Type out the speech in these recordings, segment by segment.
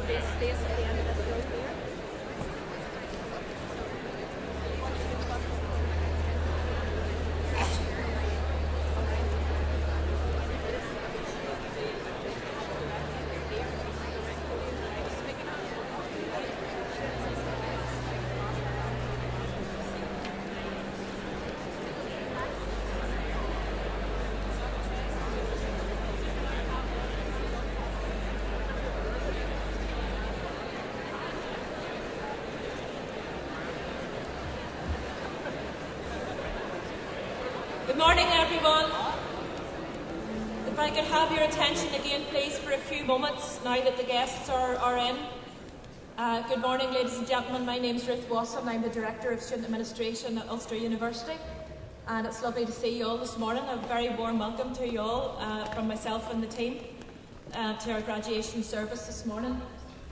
There's space at the end of this road here. Good morning, everyone. If I could have your attention again, please, for a few moments now that the guests are in. Good morning, ladies and gentlemen. My name is Ruth Wasson. I'm the Director of Student Administration at Ulster University. And it's lovely to see you all this morning. A very warm welcome to you all from myself and the team to our graduation service this morning.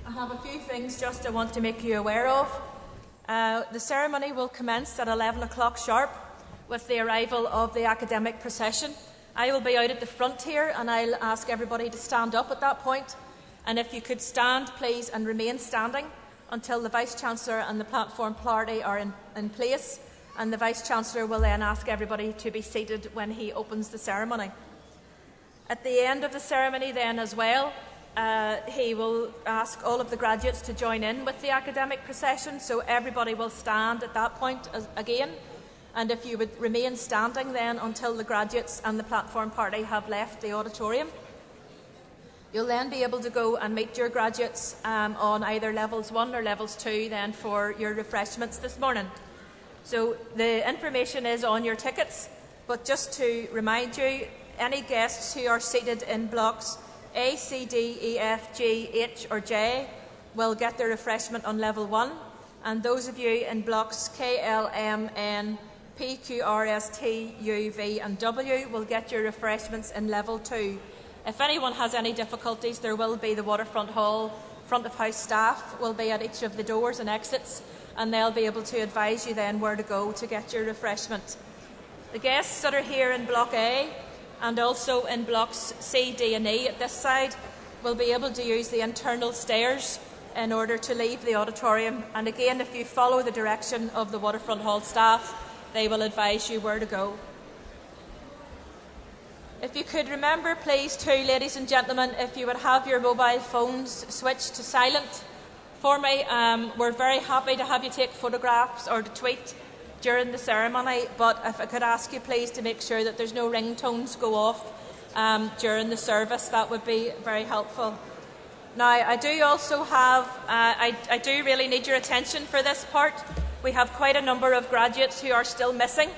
I have a few things just I want to make you aware of. The ceremony will commence at 11 o'clock sharp with the arrival of the academic procession. I will be out at the front here and I'll ask everybody to stand up at that point. And if you could stand, please, and remain standing until the Vice-Chancellor and the platform party are in place. And the Vice-Chancellor will then ask everybody to be seated when he opens the ceremony. At the end of the ceremony then as well, he will ask all of the graduates to join in with the academic procession, so everybody will stand at that point again. And if you would remain standing then until the graduates and the platform party have left the auditorium. You'll then be able to go and meet your graduates on either levels 1 or levels 2 then for your refreshments this morning. So the information is on your tickets, but just to remind you, any guests who are seated in blocks A, C, D, E, F, G, H or J will get their refreshment on level 1, and those of you in blocks K, L, M, N, P, Q, R, S, T, U, V and W will get your refreshments in level 2. If anyone has any difficulties, there will be the Waterfront Hall front of house staff will be at each of the doors and exits, and they'll be able to advise you then where to go to get your refreshment. The guests that are here in block A and also in blocks C, D and E at this side will be able to use the internal stairs in order to leave the auditorium, and again, if you follow the direction of the Waterfront Hall staff, they will advise you where to go. If you could remember, please, too, ladies and gentlemen, if you would have your mobile phones switched to silent for me. We're very happy to have you take photographs or to tweet during the ceremony, but if I could ask you, please, to make sure that there's no ringtones go off during the service, that would be very helpful. Now, I do also have, I do really need your attention for this part. We have quite a number of graduates who are still missing,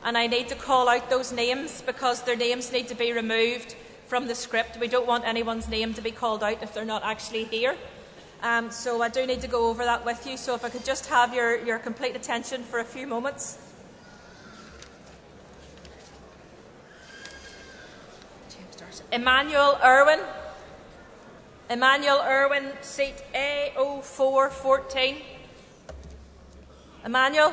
and I need to call out those names because their names need to be removed from the script. We don't want anyone's name to be called out if they're not actually here. So I do need to go over that with you, so if I could just have your complete attention for a few moments. Emmanuel Irwin, seat A0414. Emmanuel?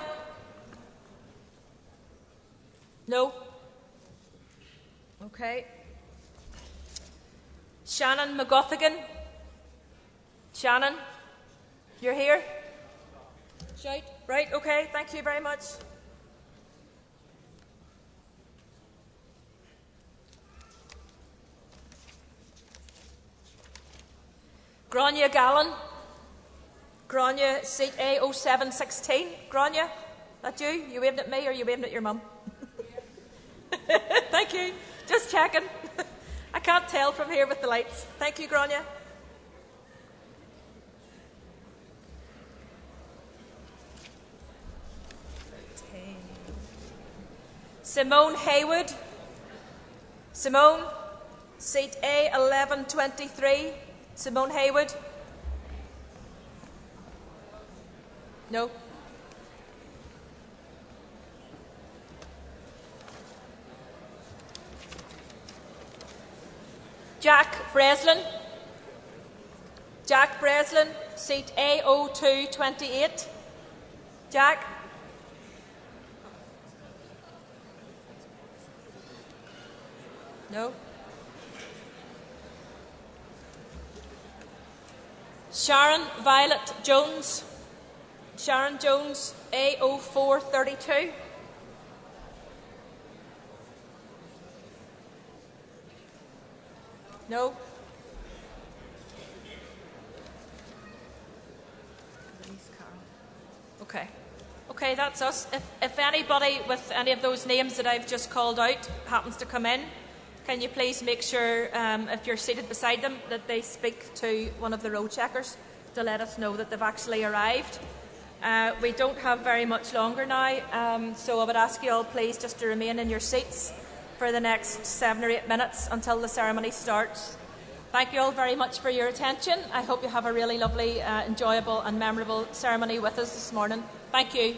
No? Okay. Shannon McGuthigan? Shannon? You're here? Shout. Right, okay, thank you very much. Grania Gallen? Grania, seat A0716. Grania, that you? You waving at me or you waving at your mum? Thank you. Just checking. I can't tell from here with the lights. Thank you, Grania. Simone Haywood. Simone, seat A1123. Simone Haywood. No. Jack Breslin. Jack Breslin, seat A0228. Jack. No. Sharon Violet Jones. Sharon Jones, A0432. No? Okay. Okay, that's us. If anybody with any of those names that I've just called out happens to come in, can you please make sure, if you're seated beside them, that they speak to one of the road checkers to let us know that they've actually arrived. We don't have very much longer now, so I would ask you all please just to remain in your seats for the next 7 or 8 minutes until the ceremony starts. Thank you all very much for your attention. I hope you have a really lovely, enjoyable and memorable ceremony with us this morning. Thank you.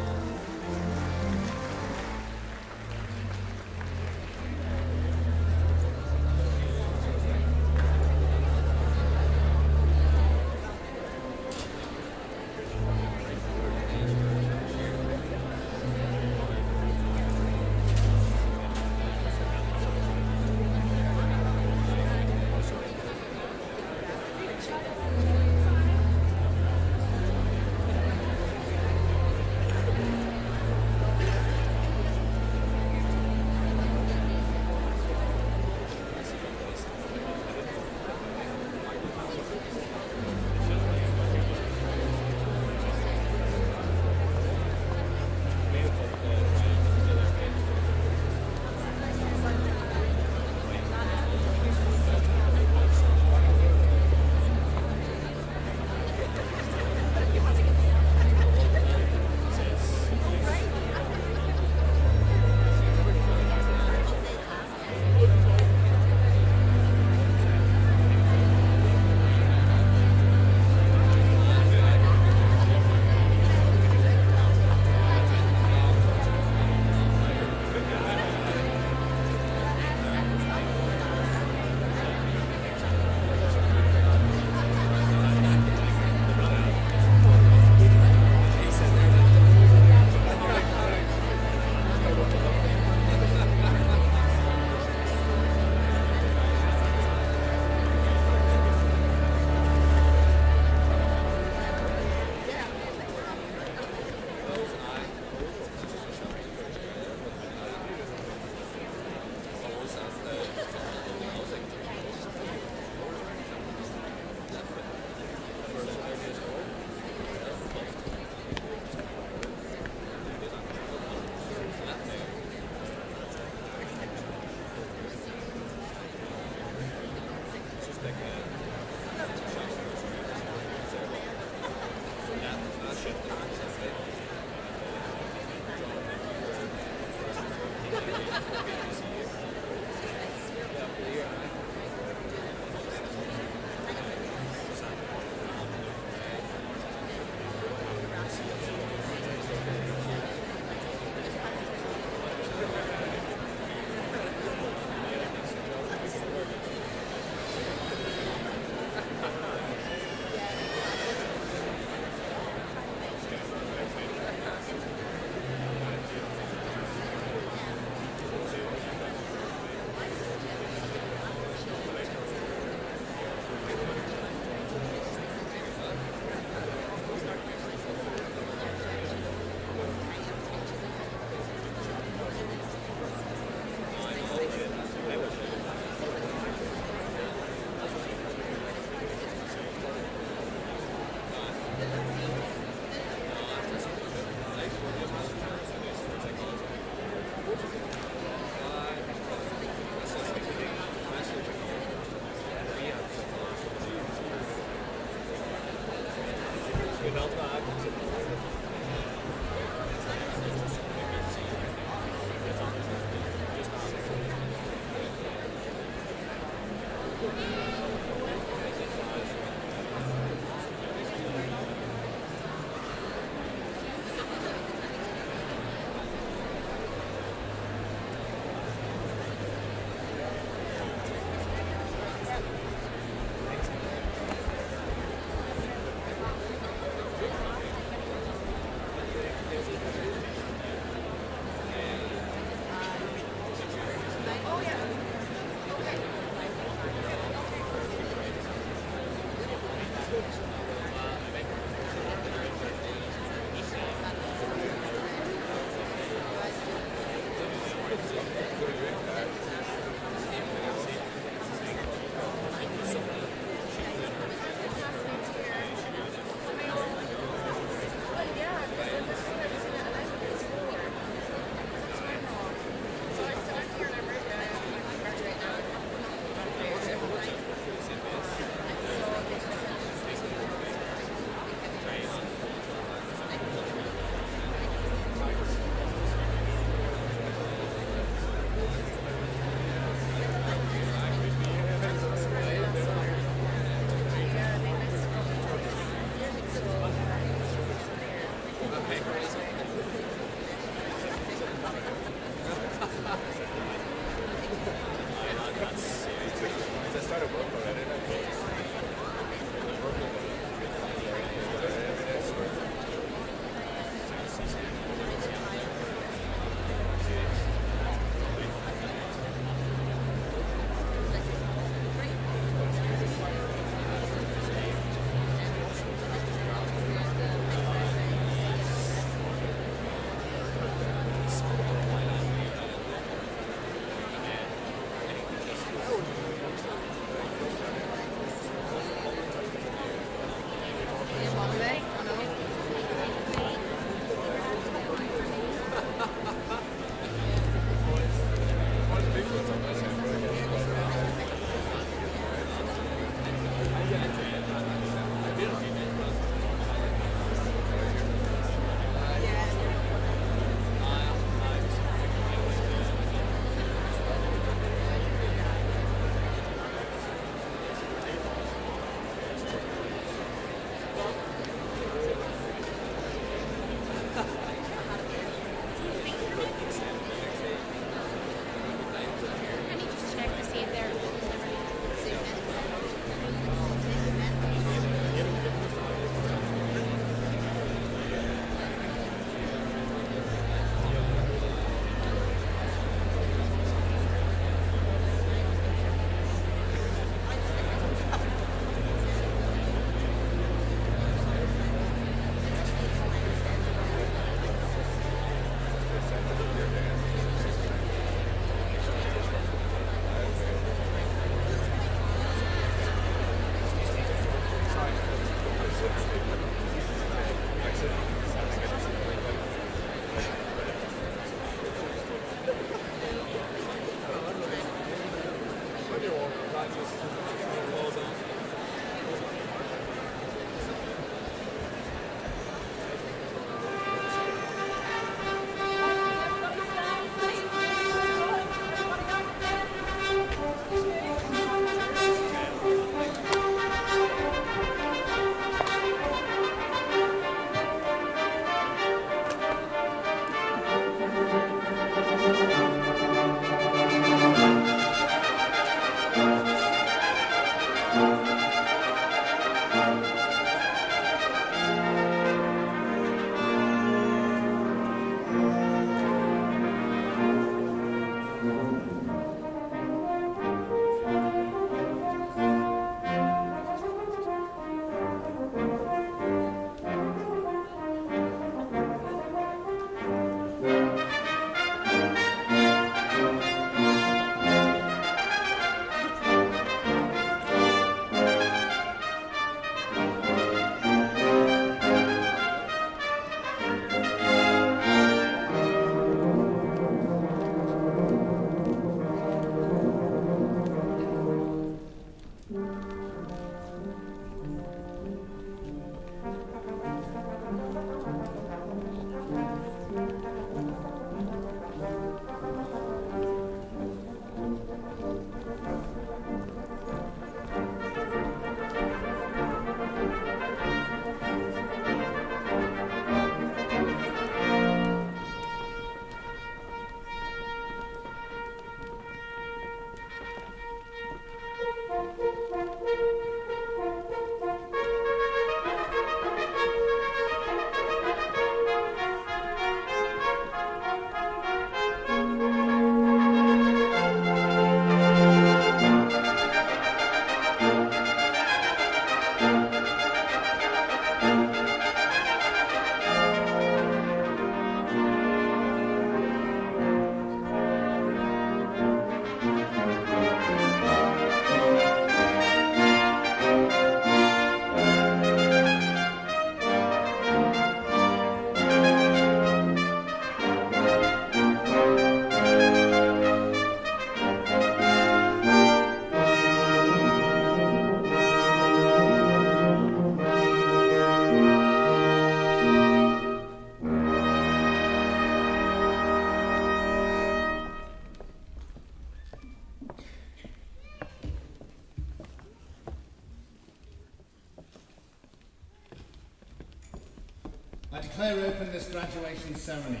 I declare open this graduation ceremony.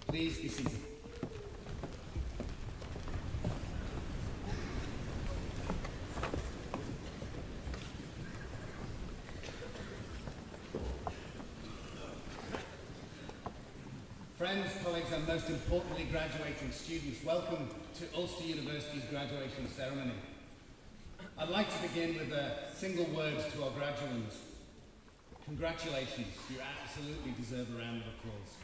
Please be seated. Friends, colleagues, and most importantly, graduating students, welcome to Ulster University's graduation ceremony. I'd like to begin with a single word to our graduates. Congratulations, you absolutely deserve a round of applause.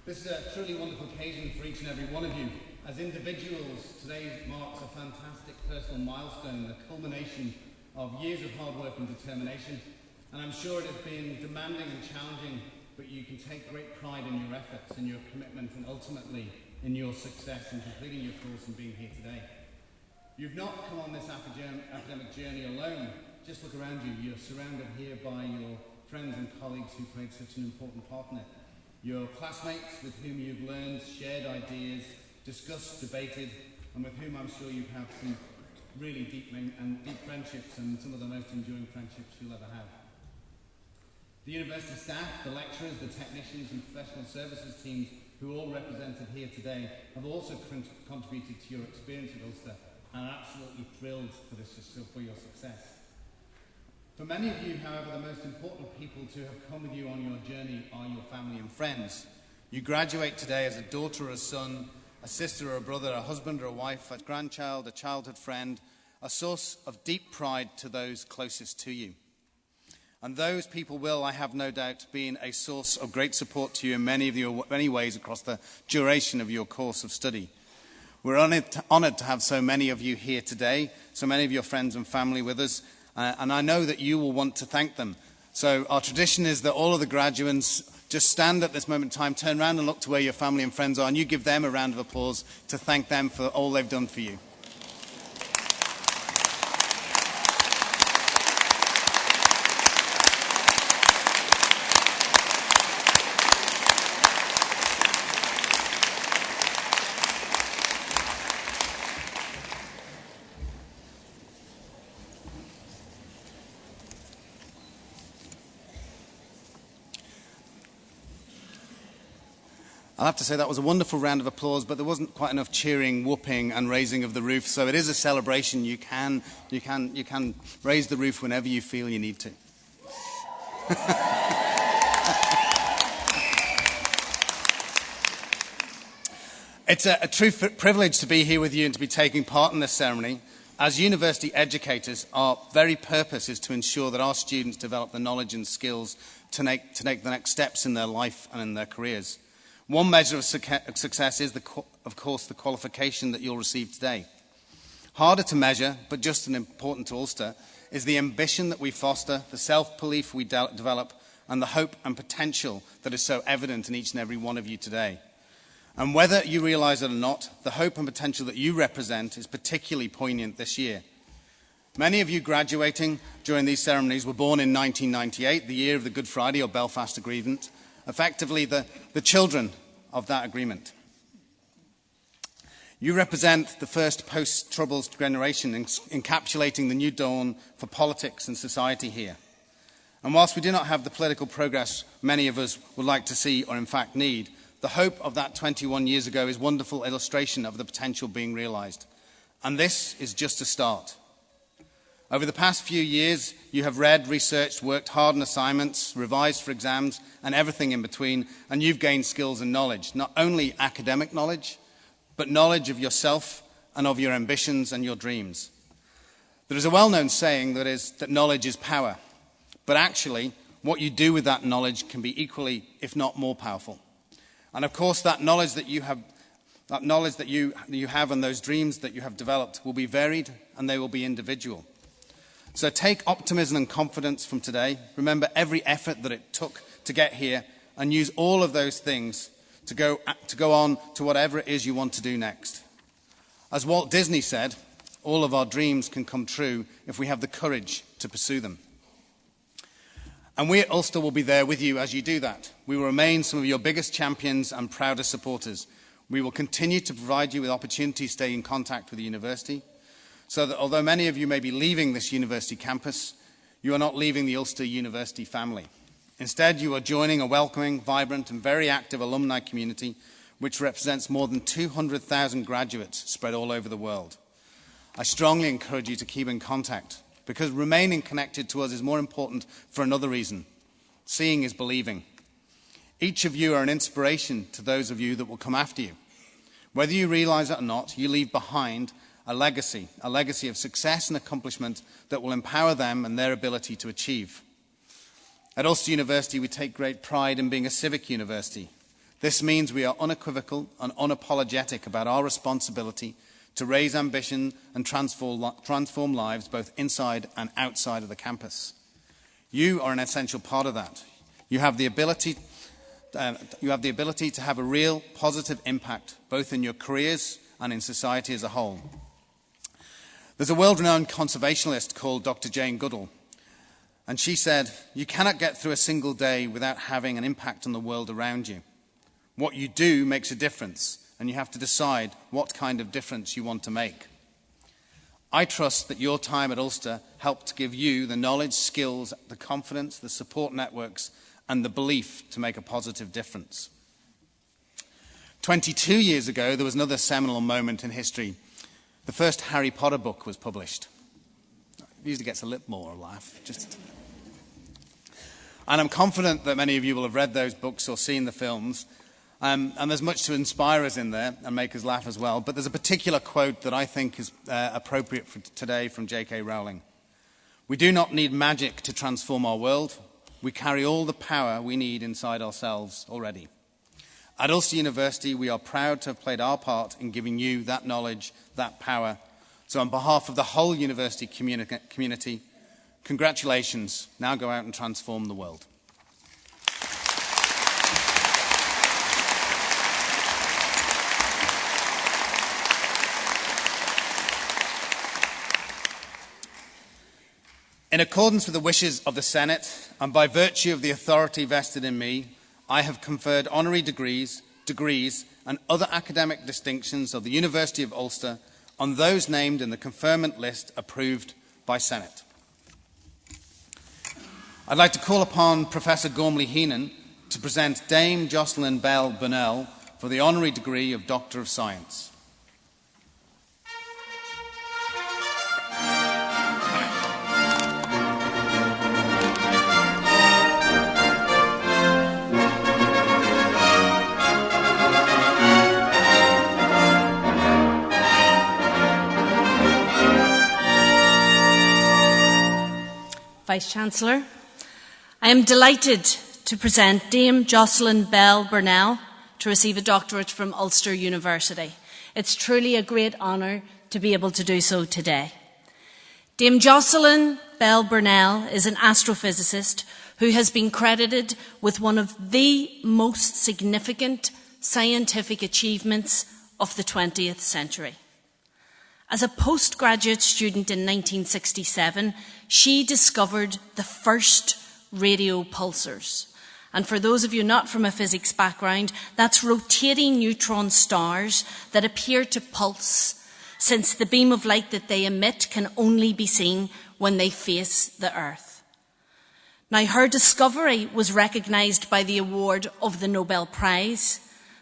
This is a truly wonderful occasion for each and every one of you. As individuals, today marks a fantastic personal milestone, the culmination of years of hard work and determination. And I'm sure it has been demanding and challenging, but you can take great pride in your efforts and your commitment and ultimately in your success in completing your course and being here today. You've not come on this academic journey alone. Just look around you. You're surrounded here by your friends and colleagues who played such an important part in it. Your classmates with whom you've learned, shared ideas, discussed, debated, and with whom I'm sure you've had some really deep friendships and some of the most enduring friendships you'll ever have. The university staff, the lecturers, the technicians and professional services teams who are all represented here today have also contributed to your experience at Ulster and are absolutely thrilled for your success. For many of you, however, the most important people to have come with you on your journey are your family and friends. You graduate today as a daughter or a son, a sister or a brother, a husband or a wife, a grandchild, a childhood friend, a source of deep pride to those closest to you. And those people will, I have no doubt, be a source of great support to you in many ways across the duration of your course of study. We're honoured to have so many of you here today, so many of your friends and family with us, and I know that you will want to thank them So our tradition is that all of the graduates just stand at this moment in time, turn around and look to where your family and friends are, and you give them a round of applause to thank them for all they've done for you. I'll have to say that was a wonderful round of applause, but there wasn't quite enough cheering, whooping, and raising of the roof. So it is a celebration. You can raise the roof whenever you feel you need to. It's a true privilege to be here with you and to be taking part in this ceremony. As university educators, our very purpose is to ensure that our students develop the knowledge and skills to take the next steps in their life and in their careers. One measure of success is, of course, the qualification that you'll receive today. Harder to measure, but just as important to Ulster, is the ambition that we foster, the self-belief we develop, and the hope and potential that is so evident in each and every one of you today. And whether you realise it or not, the hope and potential that you represent is particularly poignant this year. Many of you graduating during these ceremonies were born in 1998, the year of the Good Friday or Belfast Agreement, effectively the children of that agreement. You represent the first post-Troubles generation, encapsulating the new dawn for politics and society here. And whilst we do not have the political progress many of us would like to see or in fact need, the hope of that 21 years ago is a wonderful illustration of the potential being realised. And this is just a start. Over the past few years, you have read, researched, worked hard on assignments, revised for exams, and everything in between, and you've gained skills and knowledge, not only academic knowledge, but knowledge of yourself and of your ambitions and your dreams. There is a well-known saying that knowledge is power, but actually, what you do with that knowledge can be equally, if not more powerful. And of course, that knowledge that you have and those dreams that you have developed will be varied and they will be individual. So take optimism and confidence from today. Remember every effort that it took to get here and use all of those things to go on to whatever it is you want to do next. As Walt Disney said, all of our dreams can come true if we have the courage to pursue them. And we at Ulster will be there with you as you do that. We will remain some of your biggest champions and proudest supporters. We will continue to provide you with opportunities to stay in contact with the university, so that although many of you may be leaving this university campus, you are not leaving the Ulster University family. Instead, you are joining a welcoming, vibrant and very active alumni community which represents more than 200,000 graduates spread all over the world. I strongly encourage you to keep in contact, because remaining connected to us is more important for another reason. Seeing is believing. Each of you are an inspiration to those of you that will come after you. Whether you realise it or not, you leave behind a legacy of success and accomplishment that will empower them and their ability to achieve. At Ulster University, we take great pride in being a civic university. This means we are unequivocal and unapologetic about our responsibility to raise ambition and transform lives both inside and outside of the campus. You are an essential part of that. You have the ability to have a real positive impact both in your careers and in society as a whole. There's a world-renowned conservationist called Dr. Jane Goodall, and she said, "You cannot get through a single day without having an impact on the world around you. What you do makes a difference, and you have to decide what kind of difference you want to make." I trust that your time at Ulster helped to give you the knowledge, skills, the confidence, the support networks, and the belief to make a positive difference. 22 years ago, there was another seminal moment in history. The first Harry Potter book was published. It usually gets a little more laugh. And I'm confident that many of you will have read those books or seen the films. And there's much to inspire us in there and make us laugh as well. But there's a particular quote that I think is appropriate for today from J.K. Rowling. "We do not need magic to transform our world. We carry all the power we need inside ourselves already." At Ulster University, we are proud to have played our part in giving you that knowledge, that power. So on behalf of the whole university community, Congratulations. Now go out and transform the world. In accordance with the wishes of the Senate, and by virtue of the authority vested in me, I have conferred honorary degrees, and other academic distinctions of the University of Ulster on those named in the conferment list approved by Senate. I'd like to call upon Professor Gormley-Heenan to present Dame Jocelyn Bell Burnell for the honorary degree of Doctor of Science. Vice-Chancellor, I am delighted to present Dame Jocelyn Bell Burnell to receive a doctorate from Ulster University. It's truly a great honour to be able to do so today. Dame Jocelyn Bell Burnell is an astrophysicist who has been credited with one of the most significant scientific achievements of the 20th century. As a postgraduate student in 1967, she discovered the first radio pulsars. And for those of you not from a physics background, that's rotating neutron stars that appear to pulse, since the beam of light that they emit can only be seen when they face the Earth. Now, her discovery was recognised by the award of the Nobel Prize,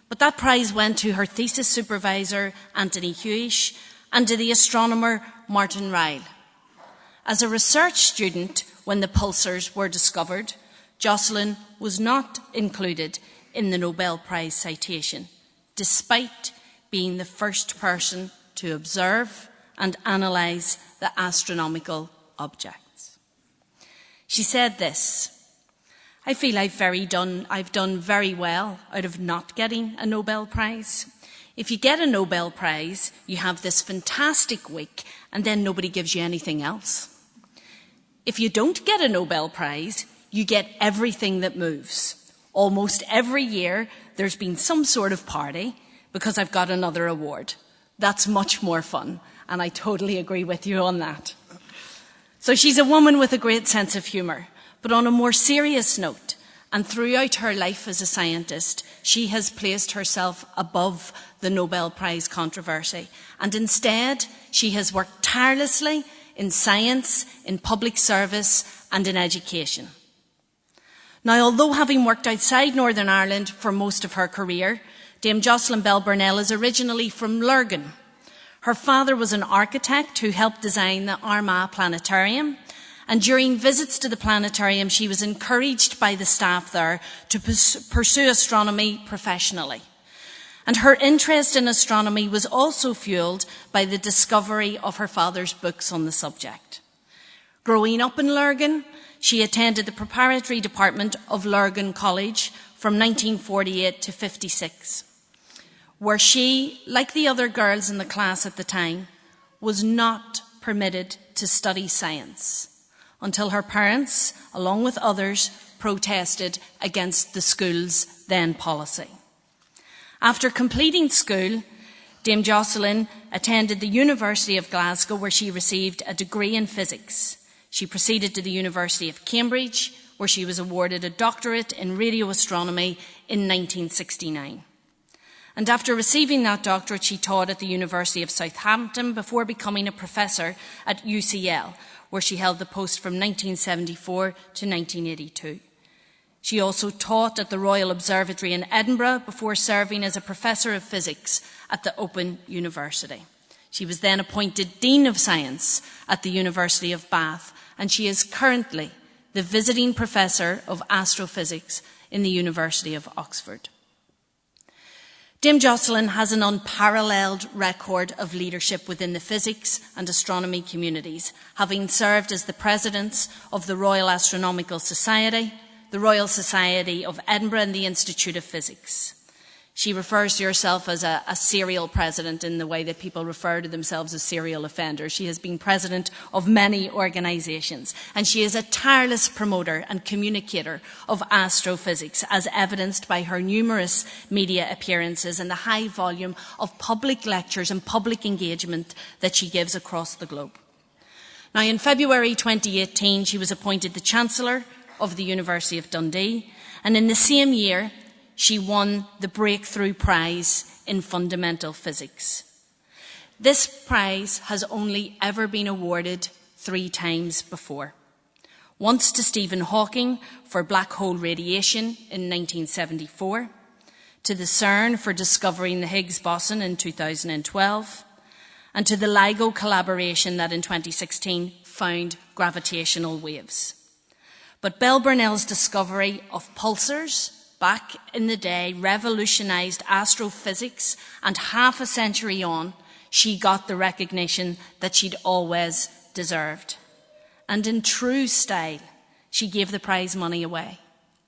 but that prize went to her thesis supervisor, Anthony Hewish, and to the astronomer Martin Ryle. As a research student, when the pulsars were discovered, Jocelyn was not included in the Nobel Prize citation, despite being the first person to observe and analyse the astronomical objects. She said this: "I feel I've done very well out of not getting a Nobel Prize. If you get a Nobel Prize, you have this fantastic week, and then nobody gives you anything else. If you don't get a Nobel Prize, you get everything that moves. Almost every year, there's been some sort of party because I've got another award. That's much more fun, and I totally agree with you on that." So she's a woman with a great sense of humour, but on a more serious note, and throughout her life as a scientist, she has placed herself above the Nobel Prize controversy. And instead, she has worked tirelessly in science, in public service, and in education. Now, although having worked outside Northern Ireland for most of her career, Dame Jocelyn Bell Burnell is originally from Lurgan. Her father was an architect who helped design the Armagh Planetarium, and during visits to the planetarium, she was encouraged by the staff there to pursue astronomy professionally. And her interest in astronomy was also fuelled by the discovery of her father's books on the subject. Growing up in Lurgan, she attended the preparatory department of Lurgan College from 1948 to 56, where she, like the other girls in the class at the time, was not permitted to study science until her parents, along with others, protested against the school's then policy. After completing school, Dame Jocelyn attended the University of Glasgow, where she received a degree in physics. She proceeded to the University of Cambridge, where she was awarded a doctorate in radio astronomy in 1969. And after receiving that doctorate, she taught at the University of Southampton before becoming a professor at UCL, where she held the post from 1974 to 1982. She also taught at the Royal Observatory in Edinburgh before serving as a professor of physics at the Open University. She was then appointed Dean of Science at the University of Bath, and she is currently the visiting professor of astrophysics in the University of Oxford. Dame Jocelyn has an unparalleled record of leadership within the physics and astronomy communities, having served as the presidents of the Royal Astronomical Society, the Royal Society of Edinburgh and the Institute of Physics. She refers to herself as a serial president in the way that people refer to themselves as serial offenders. She has been president of many organisations, and she is a tireless promoter and communicator of astrophysics, as evidenced by her numerous media appearances and the high volume of public lectures and public engagement that she gives across the globe. Now, in February 2018, she was appointed the Chancellor of the University of Dundee, and in the same year, she won the Breakthrough Prize in Fundamental Physics. This prize has only ever been awarded 3 times before. Once to Stephen Hawking for black hole radiation in 1974, to the CERN for discovering the Higgs boson in 2012, and to the LIGO collaboration that in 2016 found gravitational waves. But Bell Burnell's discovery of pulsars back in the day revolutionised astrophysics, and half a century on, she got the recognition that she'd always deserved. And in true style, she gave the prize money away,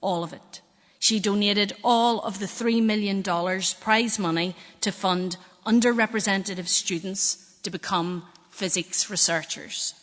all of it. She donated all of the $3 million prize money to fund underrepresented students to become physics researchers.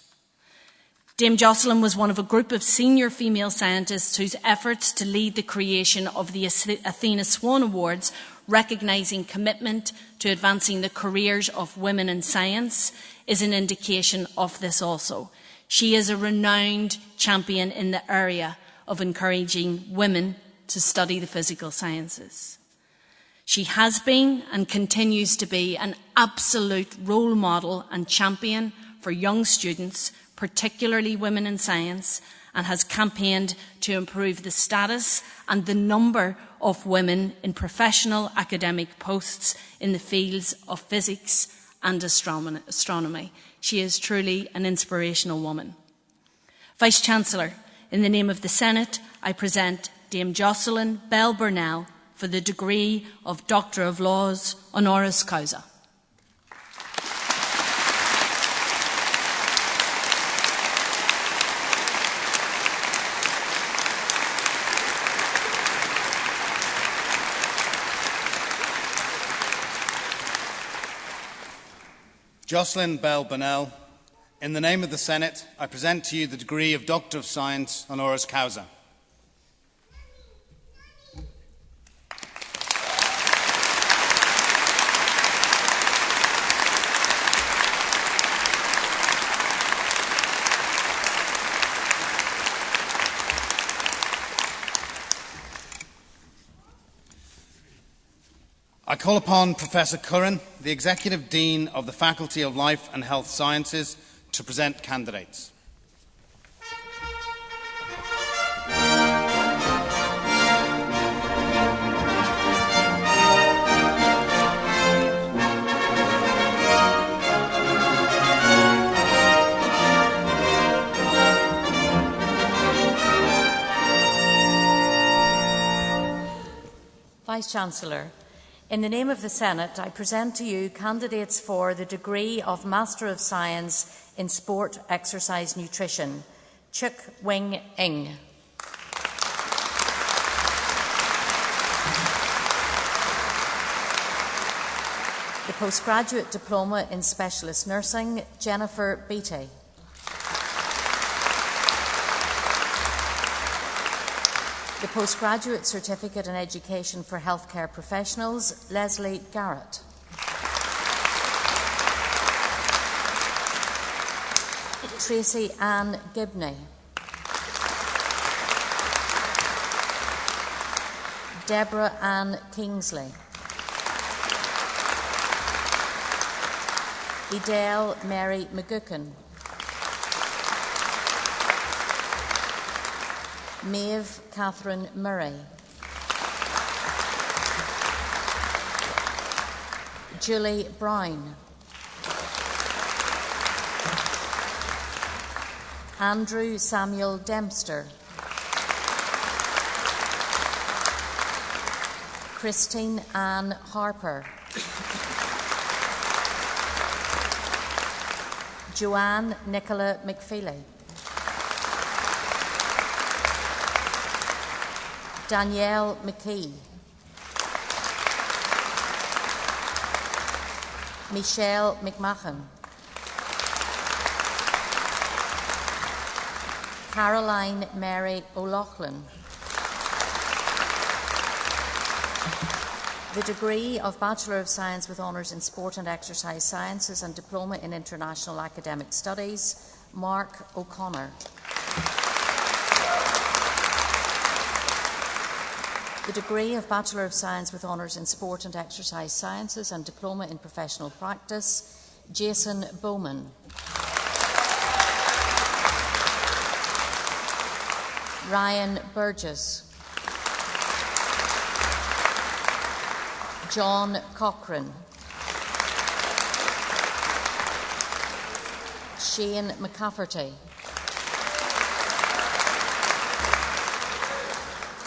Dame Jocelyn was one of a group of senior female scientists whose efforts to lead the creation of the Athena Swan Awards, recognising commitment to advancing the careers of women in science, is an indication of this also. She is a renowned champion in the area of encouraging women to study the physical sciences. She has been and continues to be an absolute role model and champion for young students, particularly women in science, and has campaigned to improve the status and the number of women in professional academic posts in the fields of physics and astronomy. She is truly an inspirational woman. Vice-Chancellor, in the name of the Senate, I present Dame Jocelyn Bell Burnell for the degree of Doctor of Laws, honoris causa. Jocelyn Bell Burnell, in the name of the Senate, I present to you the degree of Doctor of Science, honoris causa. I call upon Professor Curran, the Executive Dean of the Faculty of Life and Health Sciences, to present candidates. Vice-Chancellor, in the name of the Senate, I present to you candidates for the degree of Master of Science in Sport Exercise Nutrition, Chuk Wing Ing. The Postgraduate Diploma in Specialist Nursing, Jennifer Beattie. The Postgraduate Certificate in Education for Healthcare Professionals, Leslie Garrett. Tracy Ann Gibney. Deborah Ann Kingsley. Edel Mary McGuckin. Maeve Catherine Murray. Julie Brown. Andrew Samuel Dempster. Christine Ann Harper. Joanne Nicola McFeely. Danielle McKee. Michelle McMahon. Caroline Mary O'Loughlin. The degree of Bachelor of Science with Honours in Sport and Exercise Sciences and Diploma in International Academic Studies, Mark O'Connor. The degree of Bachelor of Science with Honours in Sport and Exercise Sciences and Diploma in Professional Practice, Jason Bowman. Ryan Burgess. John Cochrane. Shane McCafferty.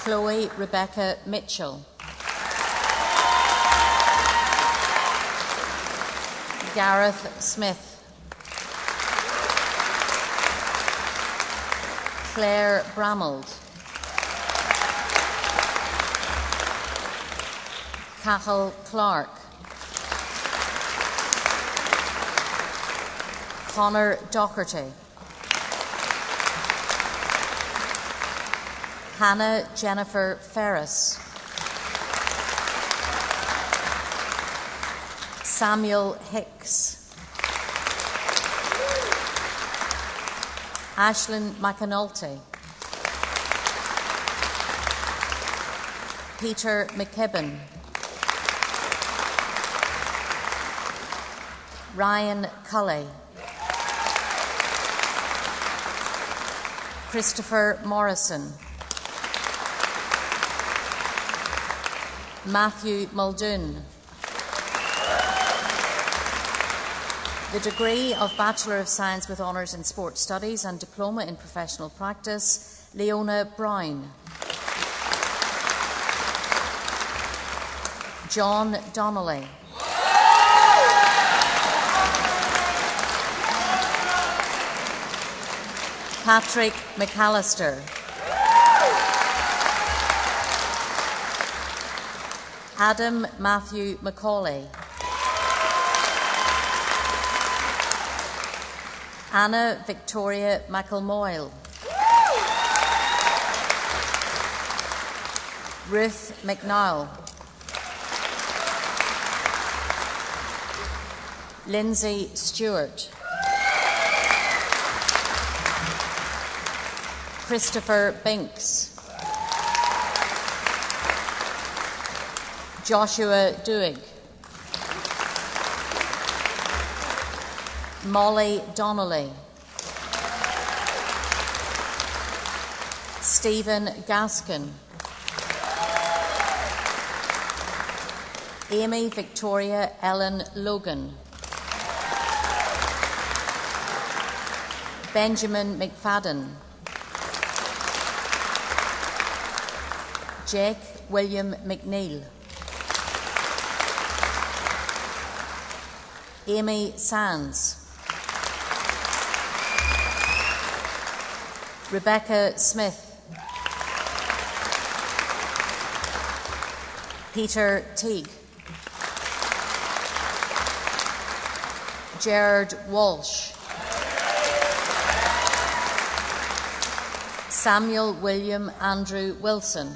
Chloe Rebecca Mitchell. Gareth Smith. Claire Bramald. Cathal Clark. Conor Docherty. Hannah Jennifer Ferris. Samuel Hicks. Aisling McAnulty. Peter McKibben. Ryan Cully. Christopher Morrison. Matthew Muldoon. The degree of Bachelor of Science with Honours in Sport Studies and Diploma in Professional Practice, Leona Brown. John Donnelly. Patrick McAllister. Adam Matthew Macaulay. Anna Victoria McElmoyle. Ruth McNowell. Lindsay Stewart. Christopher Binks. Joshua Duig. Molly Donnelly. Stephen Gaskin. Amy Victoria Ellen Logan. Benjamin McFadden. Jake William McNeil. Amy Sands. Rebecca Smith. Peter Teague. Gerard Walsh. Samuel William Andrew Wilson.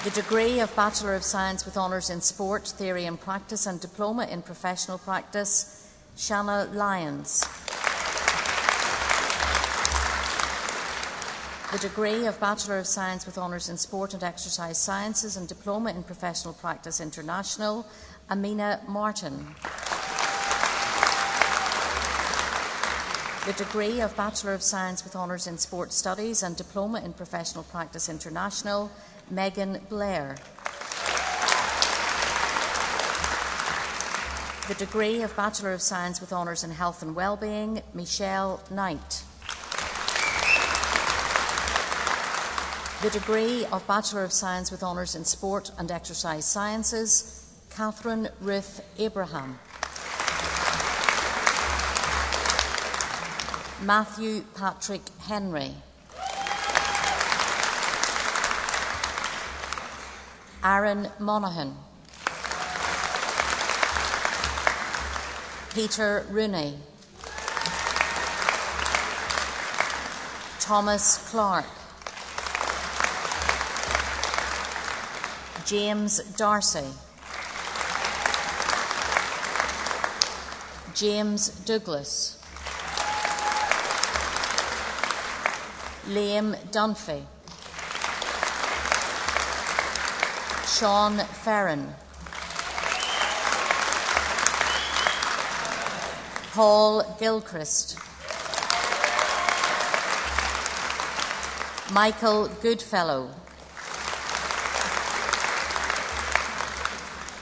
The degree of Bachelor of Science with Honours in Sport, Theory and Practice and Diploma in Professional Practice, Shanna Lyons. The degree of Bachelor of Science with Honours in Sport and Exercise Sciences and Diploma in Professional Practice International, Amina Martin. The degree of Bachelor of Science with Honours in Sport Studies and Diploma in Professional Practice International, Megan Blair. The degree of Bachelor of Science with Honours in Health and Wellbeing, Michelle Knight. The degree of Bachelor of Science with Honours in Sport and Exercise Sciences, Catherine Ruth Abraham. Matthew Patrick Henry. Aaron Monaghan. Peter Rooney, Thomas Clark, James Darcy, James Douglas, Liam Dunphy, Sean Ferran, Paul Gilchrist, Michael Goodfellow,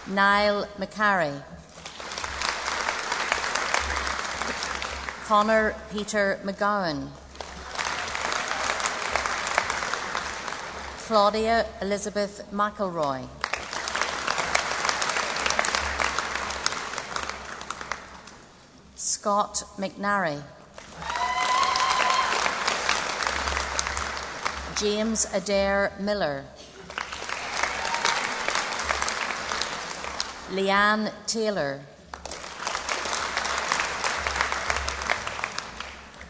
Niall McCarry, Conor Peter McGowan, Claudia Elizabeth McElroy, Scott McNary, James Adair Miller, Leanne Taylor,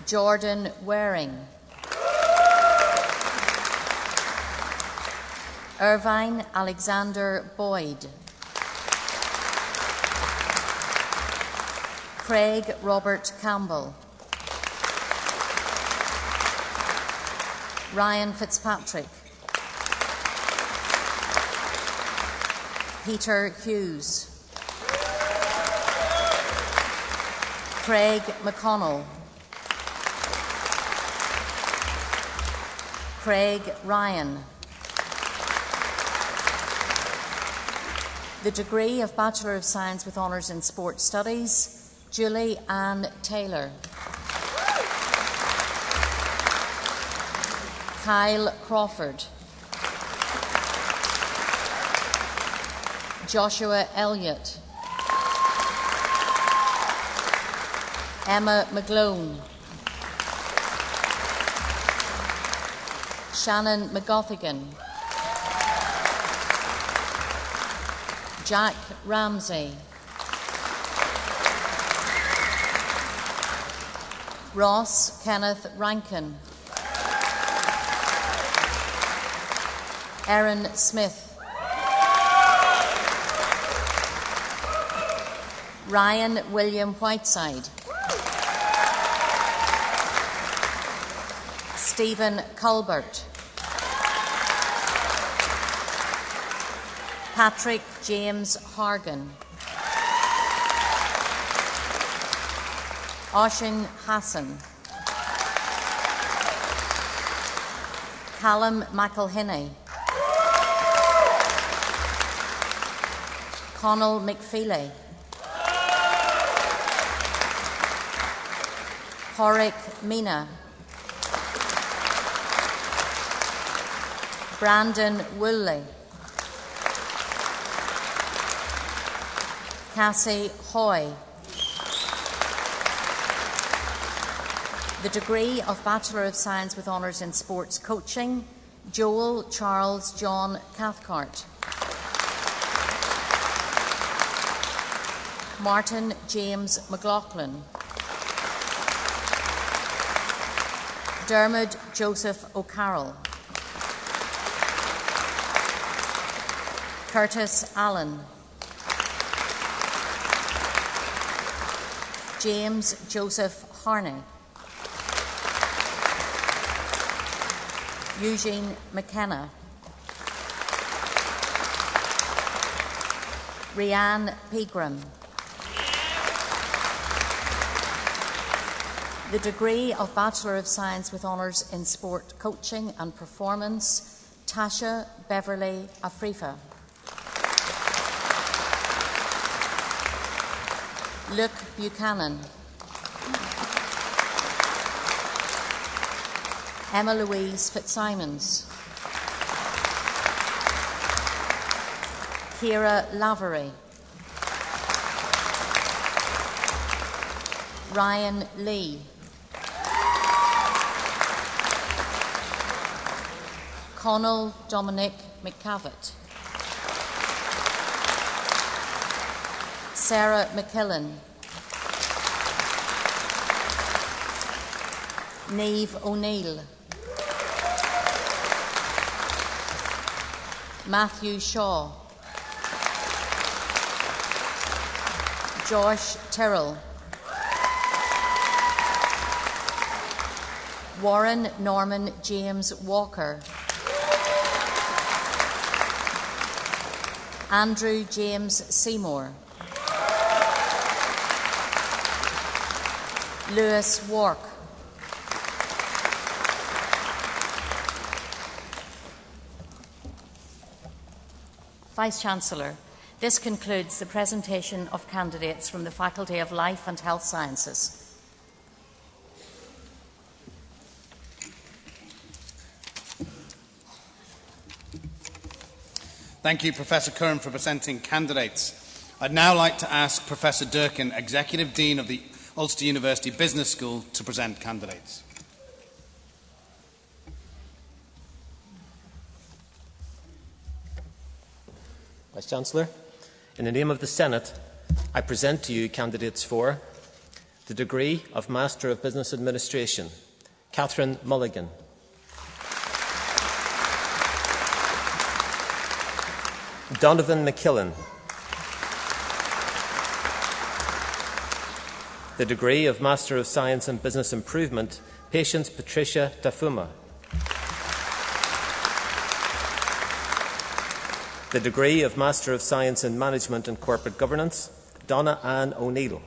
Jordan Waring, Irvine Alexander Boyd, Craig Robert Campbell, Ryan Fitzpatrick, Peter Hughes, Craig McConnell, Craig Ryan. The degree of Bachelor of Science with Honours in Sport Studies, Julie Ann Taylor. Kyle Crawford, Joshua Elliott, Emma McGlone, Shannon McGothigan, Jack Ramsey, Ross Kenneth Rankin, Erin Smith, Ryan William Whiteside, Stephen Culbert, Patrick James Hargan, Oshin Hassan, Callum McElhinney, Connell McFeely, Horik Mina, Brandon Woolley, Cassie Hoy. The degree of Bachelor of Science with Honours in Sports Coaching, Joel Charles John Cathcart, Martin James McLaughlin, Dermot Joseph O'Carroll, Curtis Allen, James Joseph Harney, Eugene McKenna, Rianne Pegram. The degree of Bachelor of Science with Honours in Sport Coaching and Performance, Tasha Beverly Afrifa, Luke Buchanan, Emma Louise Fitzsimons, Ciara Lavery, Ryan Lee, Connell Dominic McCavitt, Sarah McKillen, Niamh O'Neill, Matthew Shaw, Josh Tyrrell, Warren Norman James Walker, Andrew James Seymour, Lewis Wark, Vice-Chancellor, this concludes the presentation of candidates from the Faculty of Life and Health Sciences. Thank you, Professor Curran, for presenting candidates. I'd now like to ask Professor Durkin, Executive Dean of the Ulster University Business School, to present candidates. Vice-Chancellor, in the name of the Senate, I present to you candidates for the degree of Master of Business Administration, Catherine Mulligan. Donovan McKillen. The degree of Master of Science in Business Improvement, Patience Patricia Dafuma. The degree of Master of Science in Management and Corporate Governance, Donna Ann O'Neill.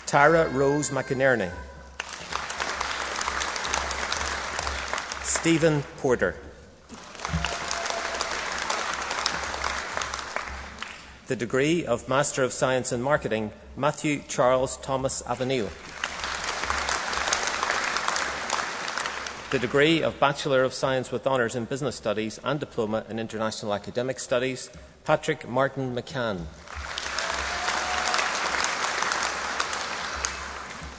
Tara Rose McInerney. Stephen Porter. The degree of Master of Science in Marketing, Matthew Charles Thomas Avenil. The degree of Bachelor of Science with Honours in Business Studies and Diploma in International Academic Studies, Patrick Martin McCann.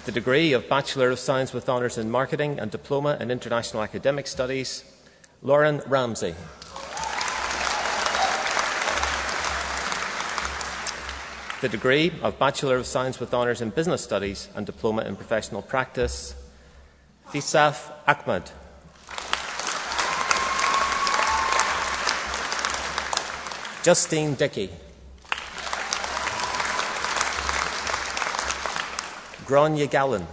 The degree of Bachelor of Science with Honours in Marketing and Diploma in International Academic Studies, Lauren Ramsey. The degree of Bachelor of Science with Honours in Business Studies and Diploma in Professional Practice, Fisaf Ahmed. Justine Dickey. Grania Gallen.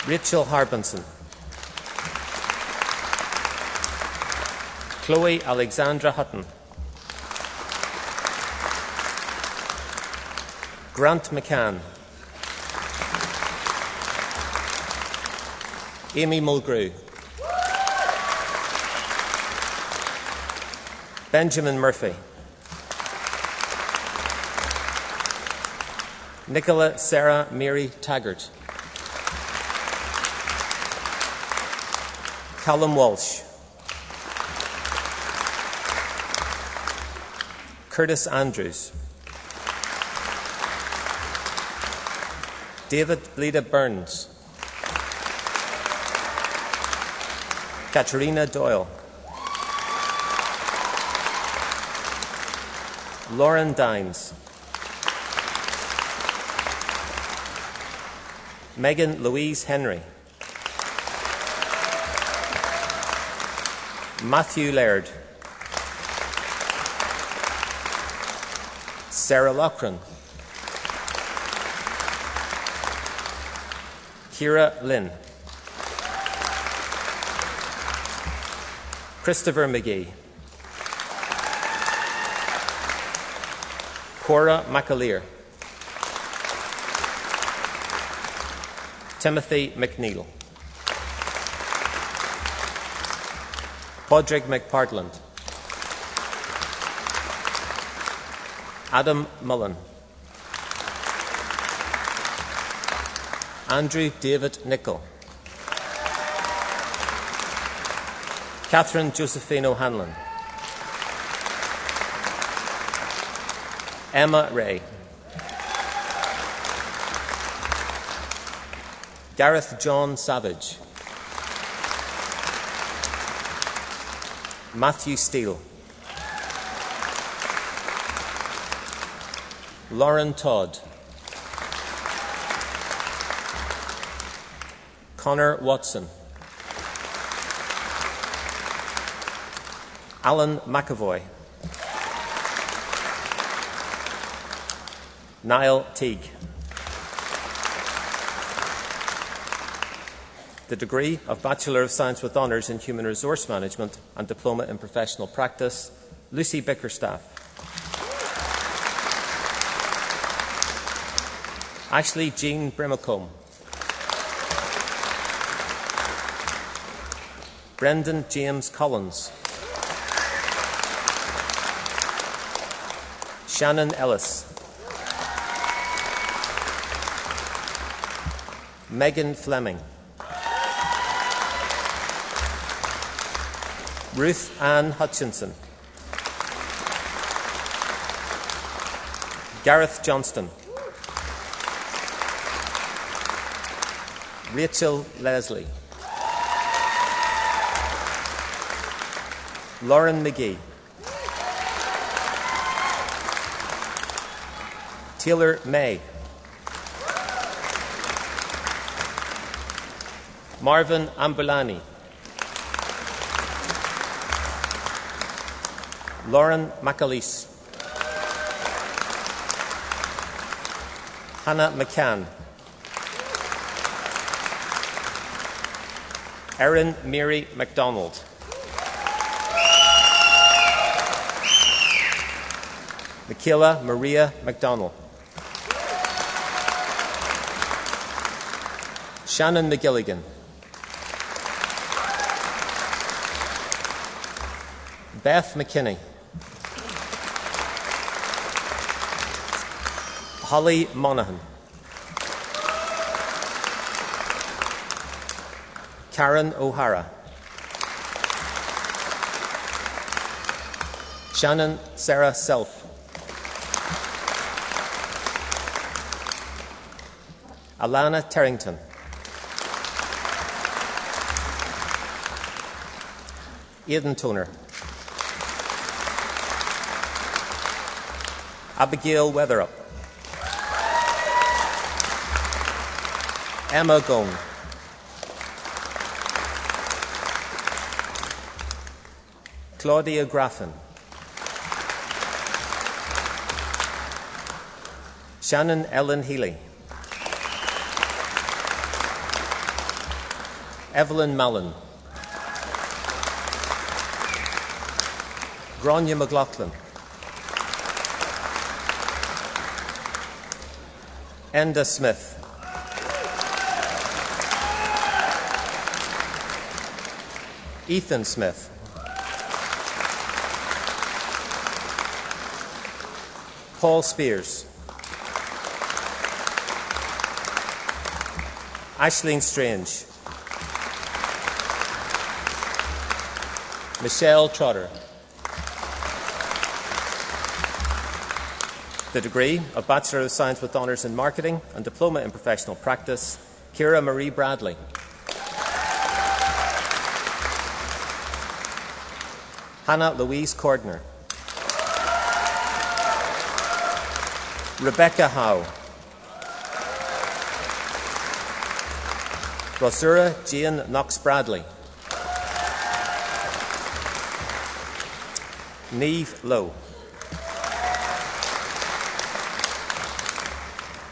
Rachel Harbinson. Chloe Alexandra Hutton. Grant McCann. Amy Mulgrew. Benjamin Murphy. Nicola Sarah Mary Taggart. Callum Walsh. Curtis Andrews. David Bleda Burns. Katerina Doyle. Lauren Dines. Megan Louise Henry. Matthew Laird. Sarah Loughran. Ciara Lynn. Christopher McGee. Cora McAleer. Timothy McNeil. Padraig McPartland. Adam Mullen. Andrew David Nicholl. Catherine Josephine O'Hanlon. Emma Ray. Gareth John Savage. Matthew Steele. Lauren Todd, Connor Watson, Alan McAvoy, Niall Teague. The degree of Bachelor of Science with Honours in Human Resource Management and Diploma in Professional Practice, Lucy Bickerstaff. Ashley Jean Brimacombe. Brendan James Collins. Shannon Ellis. Megan Fleming. Ruth Ann Hutchinson. Gareth Johnston. Rachel Leslie. Lauren McGee. Taylor May. Marvin Ambulani. Lauren McAleese. Hannah McCann. Erin Mary MacDonald. Michaela Maria McDonnell. Shannon McGilligan. Beth McKinney. Holly Monaghan. Karen O'Hara. Shannon Sarah Self. Alana Terrington. Aidan Toner. Abigail Weatherup. Emma Gone. Claudia Graffin. Shannon Ellen Healy. Evelyn Mallon. Grania McLaughlin. Enda Smith. Ethan Smith. Paul Spears. Aisling Strange. Michelle Trotter. The degree of Bachelor of Science with Honours in Marketing and Diploma in Professional Practice, Ciara Marie Bradley. Hannah Louise Cordner. Rebecca Howe. Rosura Jean Knox Bradley. Niamh Lowe.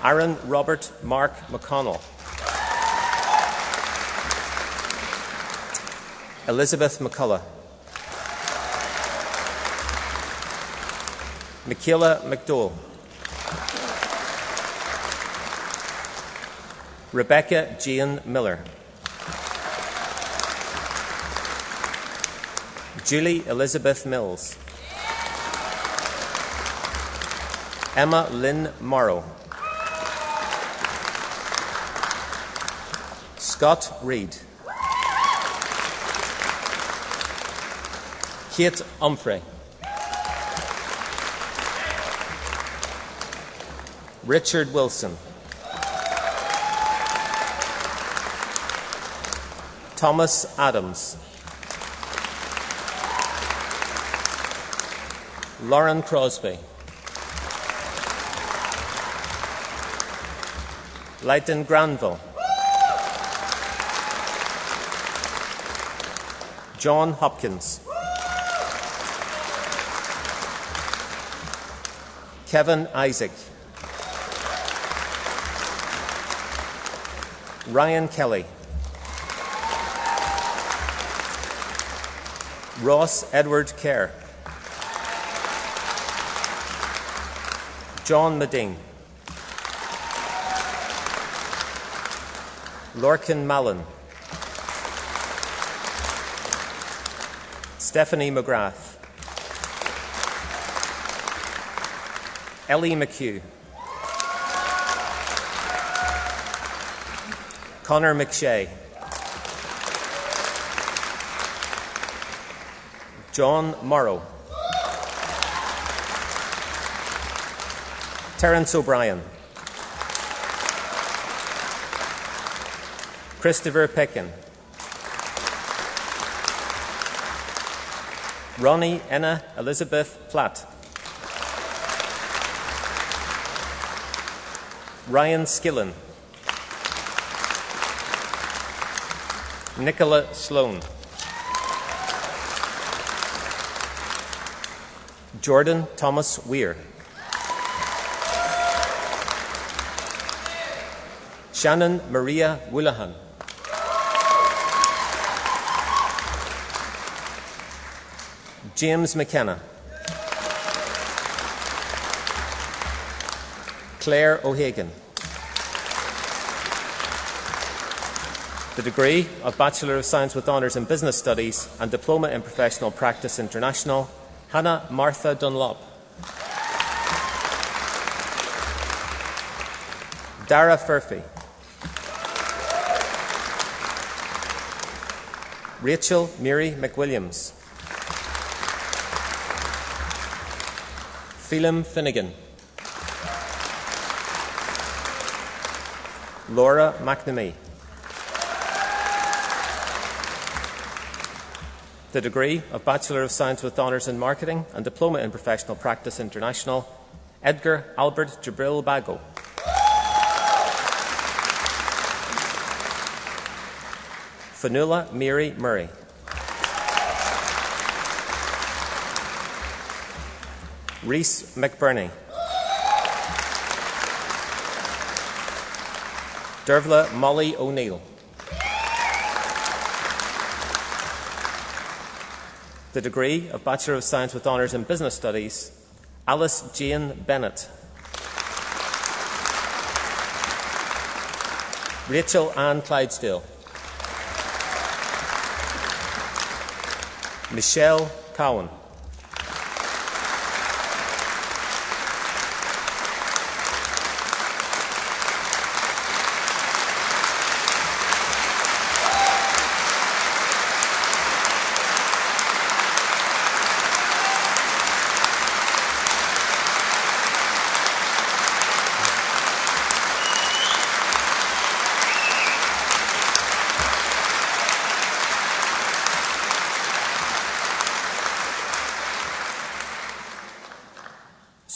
Aaron Robert Mark McConnell. Elizabeth McCullough. Michaela McDowell. Rebecca Jean Miller. Julie Elizabeth Mills. Emma Lynn Morrow. Scott Reid. Kate Humphrey. Richard Wilson. Thomas Adams. Lauren Crosby. Leighton Granville, John Hopkins, Kevin Isaac, Ryan Kelly, Ross Edward Kerr, John Meding, Lorcan Mallon, Stephanie McGrath, Ellie McHugh, Conor McShay, John Morrow, Terence O'Brien, Christopher Peckin, Ronnie Enna Elizabeth Platt, Ryan Skillen, Nicola Sloan, Jordan Thomas Weir, Shannon Maria Woollahan, James McKenna, Claire O'Hagan. The degree of Bachelor of Science with Honours in Business Studies and Diploma in Professional Practice International, Hannah Martha Dunlop. Dara Furphy. Rachel Mary McWilliams. Phelim Finnegan. Laura McNamee. The degree of Bachelor of Science with Honours in Marketing and Diploma in Professional Practice International, Edgar Albert Jabril Bago. Fanula Mary Murray. Rhys McBurney. Dervla Molly O'Neill. The degree of Bachelor of Science with Honours in Business Studies, Alice Jane Bennett. Rachel Ann Clydesdale. Michelle Cowan.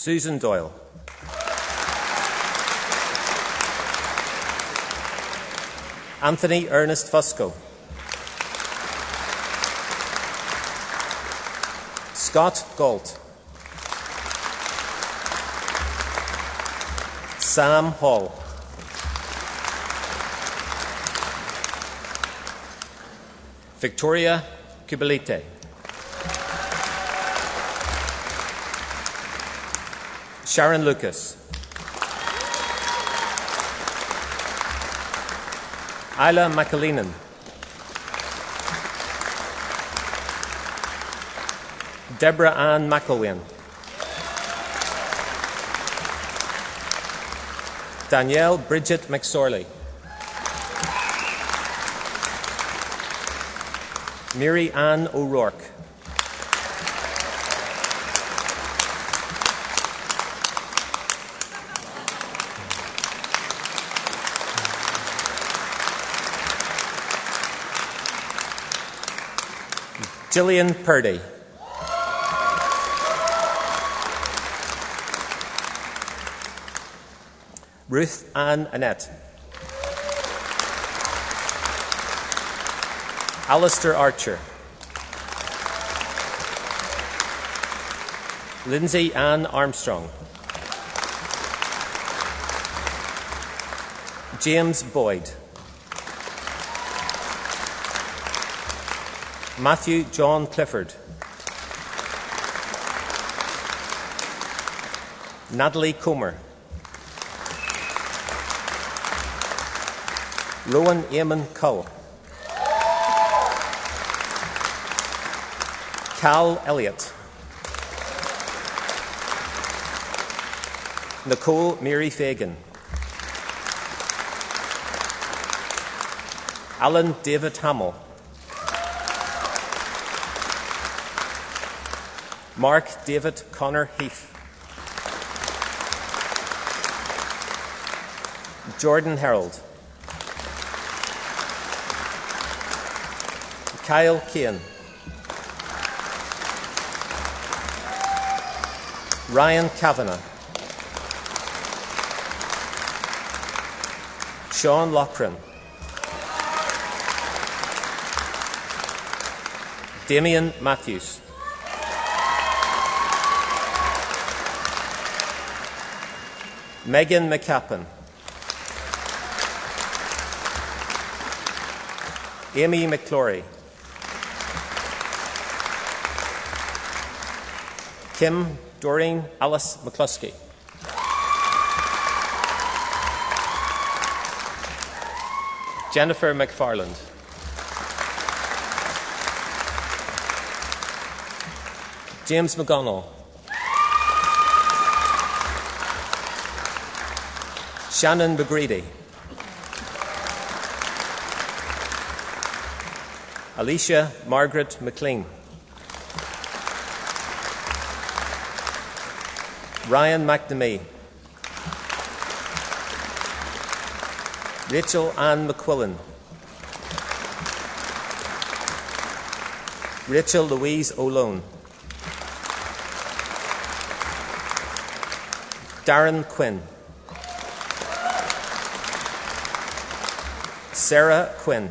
Susan Doyle. Anthony Ernest Fusco. Scott Galt. Sam Hall. Victoria Kubalite. Sharon Lucas. Isla McAleenan. Deborah Ann McElwain. Danielle Bridget McSorley. Mary Ann O'Rourke. Gillian Purdy. Ruth Ann Annette. Alistair Archer. Lindsay Ann Armstrong. James Boyd. Matthew John Clifford. Natalie Comer. Rowan Eamon Cull. Cal Elliott. Nicole Mary Fagan. Alan David Hamill. Mark David Connor Heath. Jordan Herald. Kyle Keane. Ryan Kavanagh. Sean Loughran. Damien Matthews. Megan McCappin. Amy McClory. Kim Doreen Alice McCluskey. Jennifer McFarland. James McGonnell. Shannon McGreedy. Alicia Margaret McLean. Ryan McNamee. Rachel Ann McQuillan. Rachel Louise O'Lone. Darren Quinn. Sarah Quinn.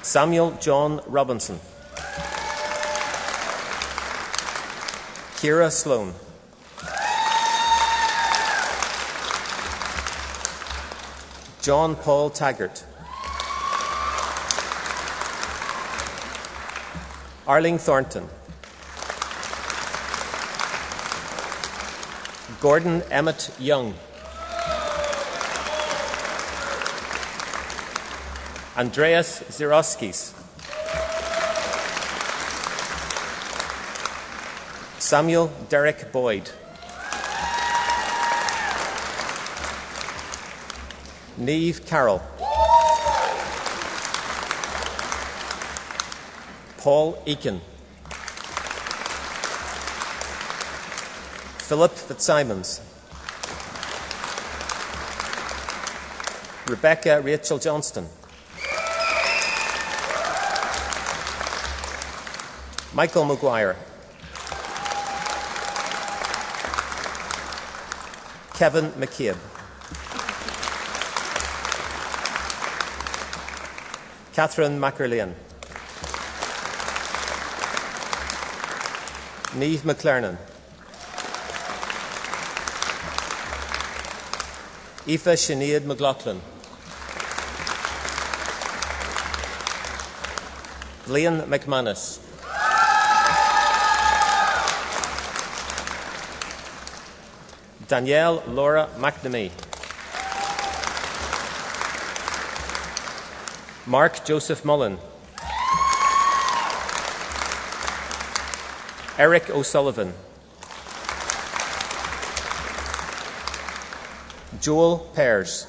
Samuel John Robinson. Kira Sloan. John Paul Taggart. Arling Thornton. Gordon Emmett Young. Andreas Ziroskis. Samuel Derek Boyd. Niamh Carroll. Paul Eakin. Philip Fitzsimons. Rebecca Rachel Johnston. Michael Maguire. Kevin McCabe. Catherine McErlean. Niamh McClernon. Aoife Sinead McLaughlin. Liam McManus. Danielle Laura McNamee. Mark Joseph Mullen. Eric O'Sullivan. Joel Pears.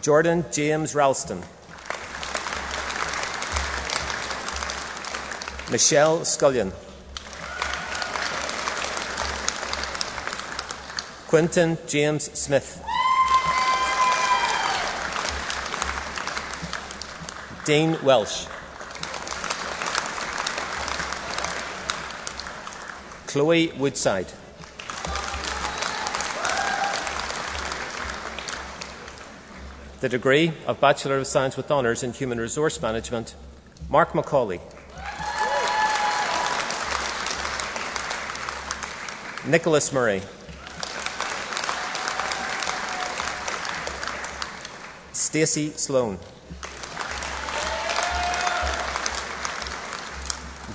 Jordan James Ralston. Michelle Scullion. Quinton James Smith. Dean Welsh. Chloe Woodside. the degree of Bachelor of Science with Honours in Human Resource Management, Mark Macaulay. Nicholas Murray. Stacey Sloan.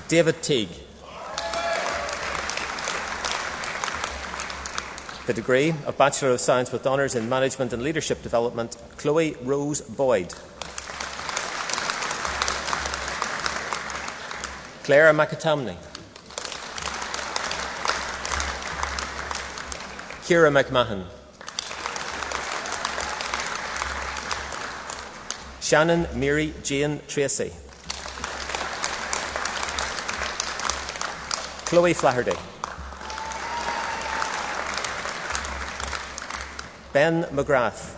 David Teague. The degree of Bachelor of Science with Honours in Management and Leadership Development, Chloe Rose Boyd. Claire McAtamney. Ciara McMahon. Shannon Mary Jane Tracy. Chloe Flaherty. Ben McGrath.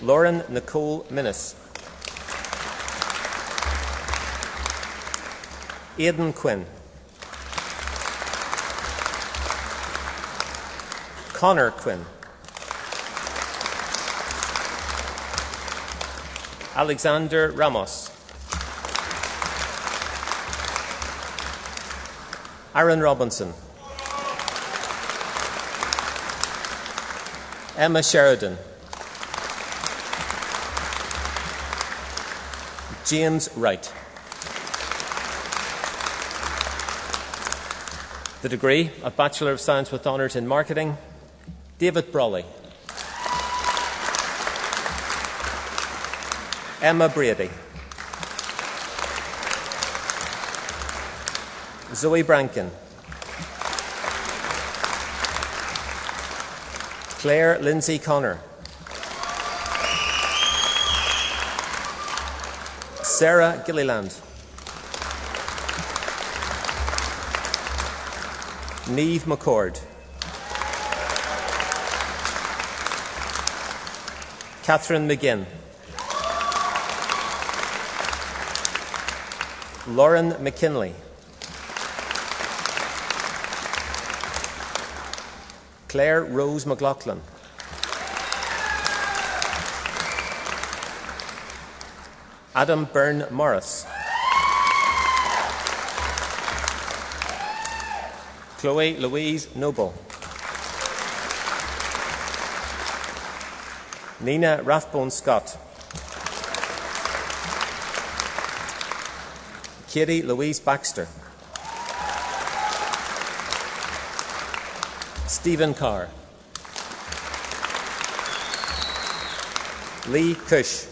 Lauren Nicole Minnis. Aidan Quinn. Connor Quinn. Alexander Ramos. Aaron Robinson. Emma Sheridan. James Wright. The degree of Bachelor of Science with Honours in Marketing, David Brawley. Emma Brady. Zoe Brankin. Claire Lindsay Connor. Sarah Gilliland. Niamh McCord. Catherine McGinn. Lauren McKinley. Claire Rose McLaughlin. Adam Byrne Morris. Chloe Louise Noble. Nina Rathbone Scott. Katie Louise Baxter. Stephen Carr. Lee Cush.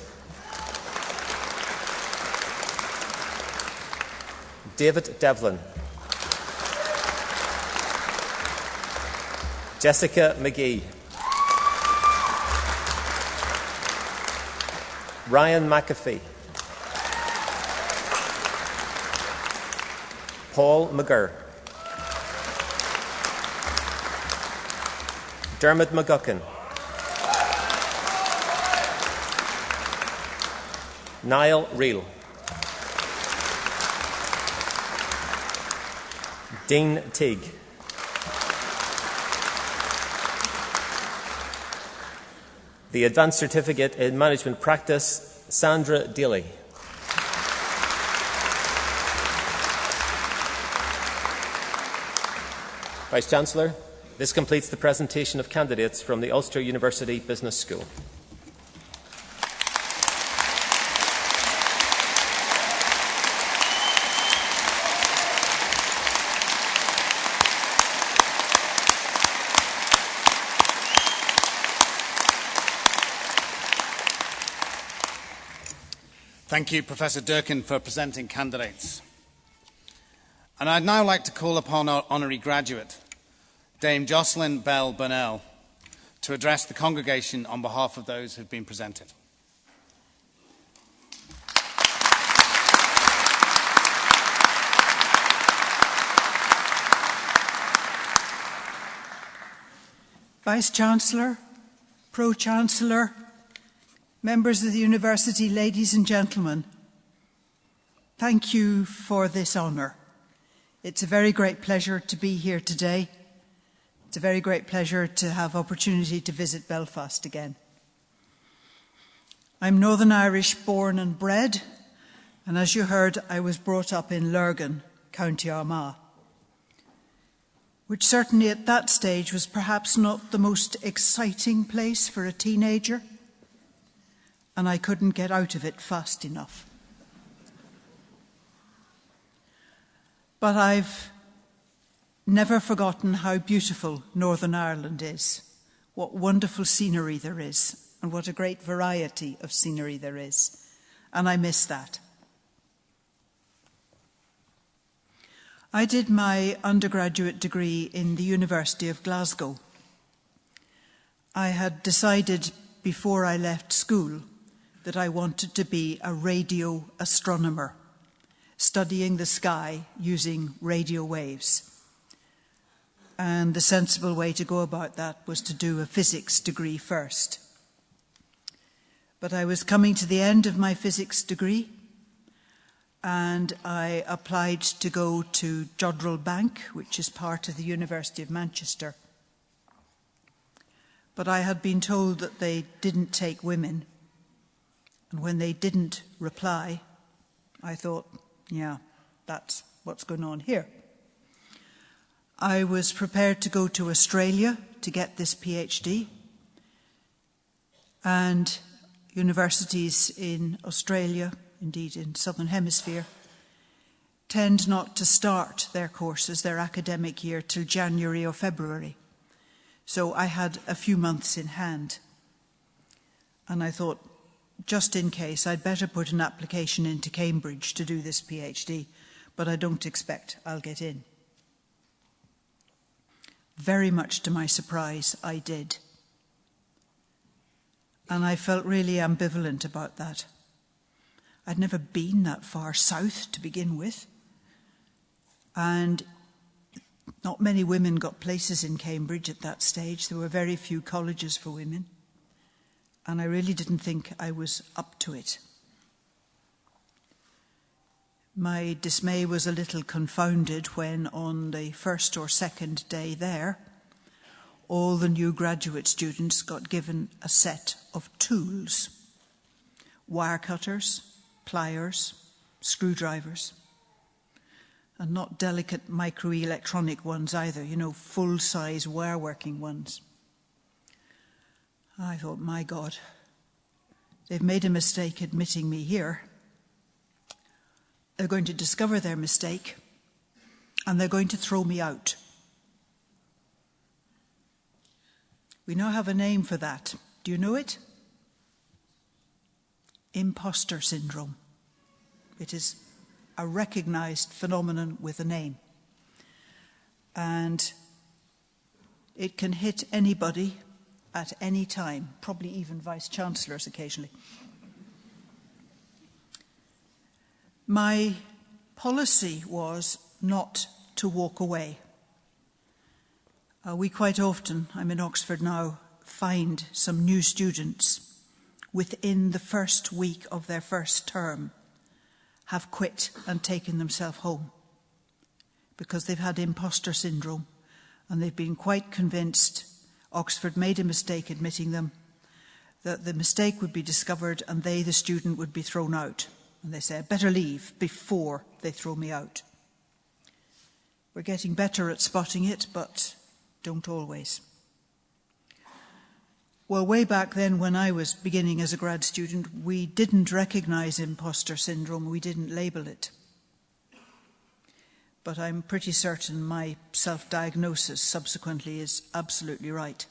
David Devlin. Jessica McGee. Ryan McAfee. Paul McGurr. Dermot McGuckin. Niall Reel. Dean Teague. The Advanced Certificate in Management Practice, Sandra Daly. Vice-Chancellor, this completes the presentation of candidates from the Ulster University Business School. Thank you, Professor Durkin, for presenting candidates. And I'd now like to call upon our honorary graduate, Dame Jocelyn Bell Burnell, to address the congregation on behalf of those who have been presented. Vice-Chancellor, Pro-Chancellor, members of the University, ladies and gentlemen, thank you for this honour. It's a very great pleasure to be here today It's a very great pleasure to have opportunity to visit Belfast again. I'm Northern Irish born and bred, and as you heard, I was brought up in Lurgan, County Armagh, which certainly at that stage was perhaps not the most exciting place for a teenager, and I couldn't get out of it fast enough. But I've never forgotten how beautiful Northern Ireland is, what wonderful scenery there is, and what a great variety of scenery there is. And I miss that. I did my undergraduate degree in the University of Glasgow. I had decided before I left school that I wanted to be a radio astronomer, studying the sky using radio waves. And the sensible way to go about that was to do a physics degree first. But I was coming to the end of my physics degree, and I applied to go to Goodall Bank, which is part of the University of Manchester. But I had been told that they didn't take women, and when they didn't reply, I thought, yeah, that's what's going on here. I was prepared to go to Australia to get this PhD, and universities in Australia, indeed in the Southern Hemisphere, tend not to start their courses, their academic year, till January or February. So I had a few months in hand, and I thought, just in case, I'd better put an application into Cambridge to do this PhD, but I don't expect I'll get in. Very much to my surprise, I did. And I felt really ambivalent about that. I'd never been that far south to begin with. And not many women got places in Cambridge at that stage. There were very few colleges for women. And I really didn't think I was up to it. My dismay was a little confounded when on the first or second day there, all the new graduate students got given a set of tools: wire cutters, pliers, screwdrivers, and not delicate microelectronic ones either, full-size wire-working ones. I thought, my God, they've made a mistake admitting me here. They're going to discover their mistake, and they're going to throw me out. We now have a name for that. Do you know it? Imposter Syndrome. It is a recognized phenomenon with a name. And it can hit anybody at any time, probably even vice-chancellors occasionally. My policy was not to walk away. We quite often, I'm in Oxford now, find some new students within the first week of their first term have quit and taken themselves home because they've had imposter syndrome and they've been quite convinced Oxford made a mistake admitting them, that the mistake would be discovered and they, the student, would be thrown out. And they say, I better leave before they throw me out. We're getting better at spotting it, but don't always. Well, way back then when I was beginning as a grad student, we didn't recognise imposter syndrome, we didn't label it. But I'm pretty certain my self-diagnosis subsequently is absolutely right.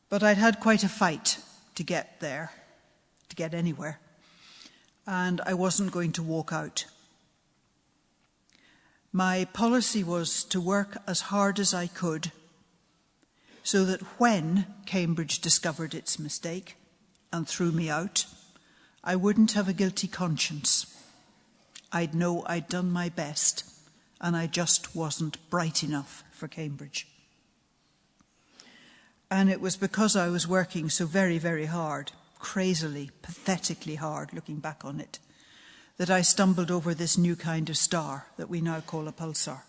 But I'd had quite a fight to get there, to get anywhere. And I wasn't going to walk out. My policy was to work as hard as I could so that when Cambridge discovered its mistake and threw me out, I wouldn't have a guilty conscience. I'd know I'd done my best and I just wasn't bright enough for Cambridge. And it was because I was working so very, very hard, crazily, pathetically hard, looking back on it, that I stumbled over this new kind of star that we now call a pulsar.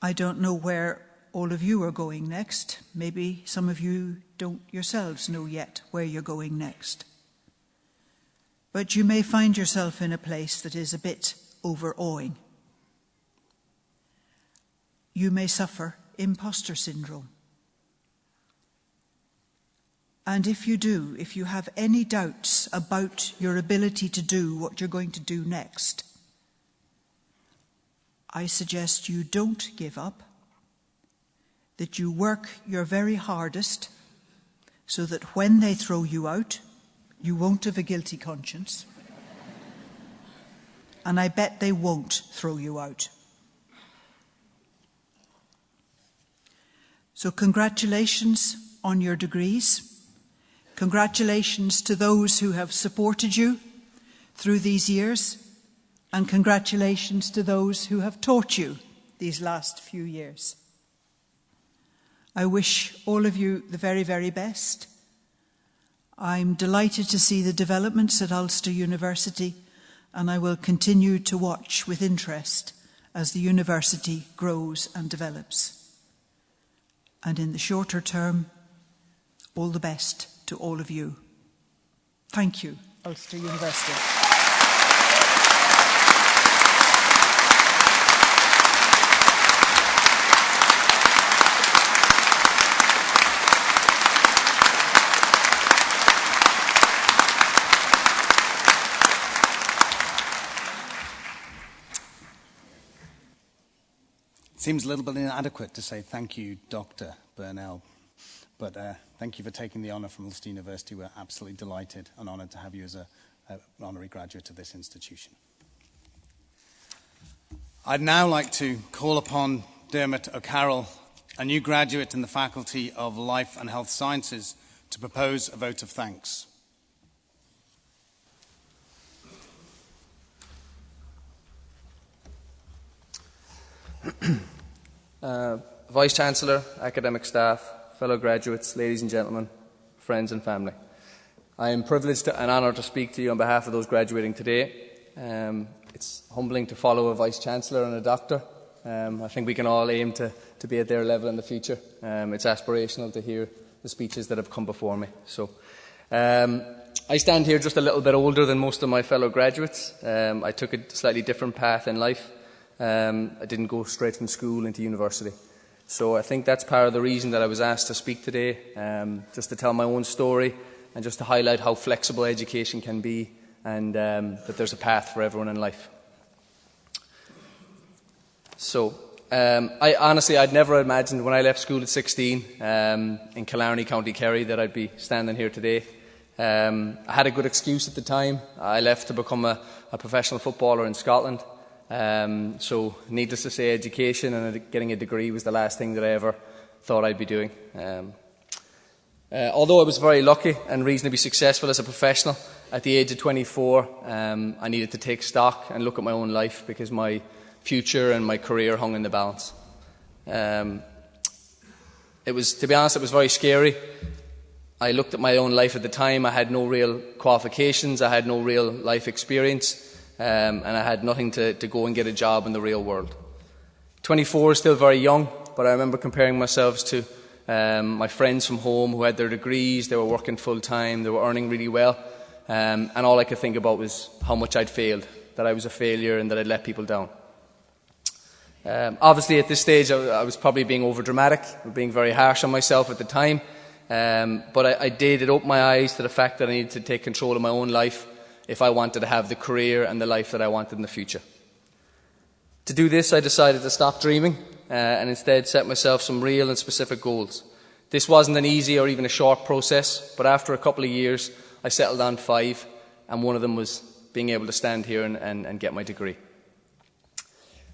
I don't know where all of you are going next. Maybe some of you don't yourselves know yet where you're going next. But you may find yourself in a place that is a bit overawing. You may suffer imposter syndrome. And if you do, if you have any doubts about your ability to do what you're going to do next, I suggest you don't give up, that you work your very hardest so that when they throw you out, you won't have a guilty conscience. And I bet they won't throw you out. So congratulations on your degrees. Congratulations to those who have supported you through these years. And congratulations to those who have taught you these last few years. I wish all of you the very, very best. I'm delighted to see the developments at Ulster University, and I will continue to watch with interest as the university grows and develops. And in the shorter term, all the best to all of you. Thank you, Ulster University. Seems a little bit inadequate to say thank you, Dr. Burnell, but thank you for taking the honour from Ulster University. We're absolutely delighted and honoured to have you as an honorary graduate of this institution. I'd now like to call upon Dermot O'Carroll, a new graduate in the Faculty of Life and Health Sciences, to propose a vote of thanks. Vice-Chancellor, academic staff, fellow graduates, ladies and gentlemen, friends and family. I am privileged and honoured to speak to you on behalf of those graduating today. It's humbling to follow a Vice-Chancellor and a doctor. I think we can all aim to be at their level in the future. It's aspirational to hear the speeches that have come before me. So, I stand here just a little bit older than most of my fellow graduates. I took a slightly different path in life. I didn't go straight from school into university. So I think that's part of the reason that I was asked to speak today, just to tell my own story and just to highlight how flexible education can be and that there's a path for everyone in life. So I'd never imagined when I left school at 16 in Killarney, County Kerry, that I'd be standing here today. I had a good excuse at the time. I left to become a professional footballer in Scotland. So needless to say, education and getting a degree was the last thing that I ever thought I'd be doing. Although I was very lucky and reasonably successful as a professional, at the age of 24, I needed to take stock and look at my own life because my future and my career hung in the balance. To be honest, it was very scary. I looked at my own life at the time. I had no real qualifications. I had no real life experience. And I had nothing to go and get a job in the real world. 24 is still very young, but I remember comparing myself to my friends from home who had their degrees, they were working full-time, they were earning really well, and all I could think about was how much I'd failed, that I was a failure and that I'd let people down. Obviously at this stage I was probably being over-dramatic, being very harsh on myself at the time, but it opened my eyes to the fact that I needed to take control of my own life if I wanted to have the career and the life that I wanted in the future. To do this, I decided to stop dreaming and instead set myself some real and specific goals. This wasn't an easy or even a short process, but after a couple of years, I settled on 5, and one of them was being able to stand here and get my degree.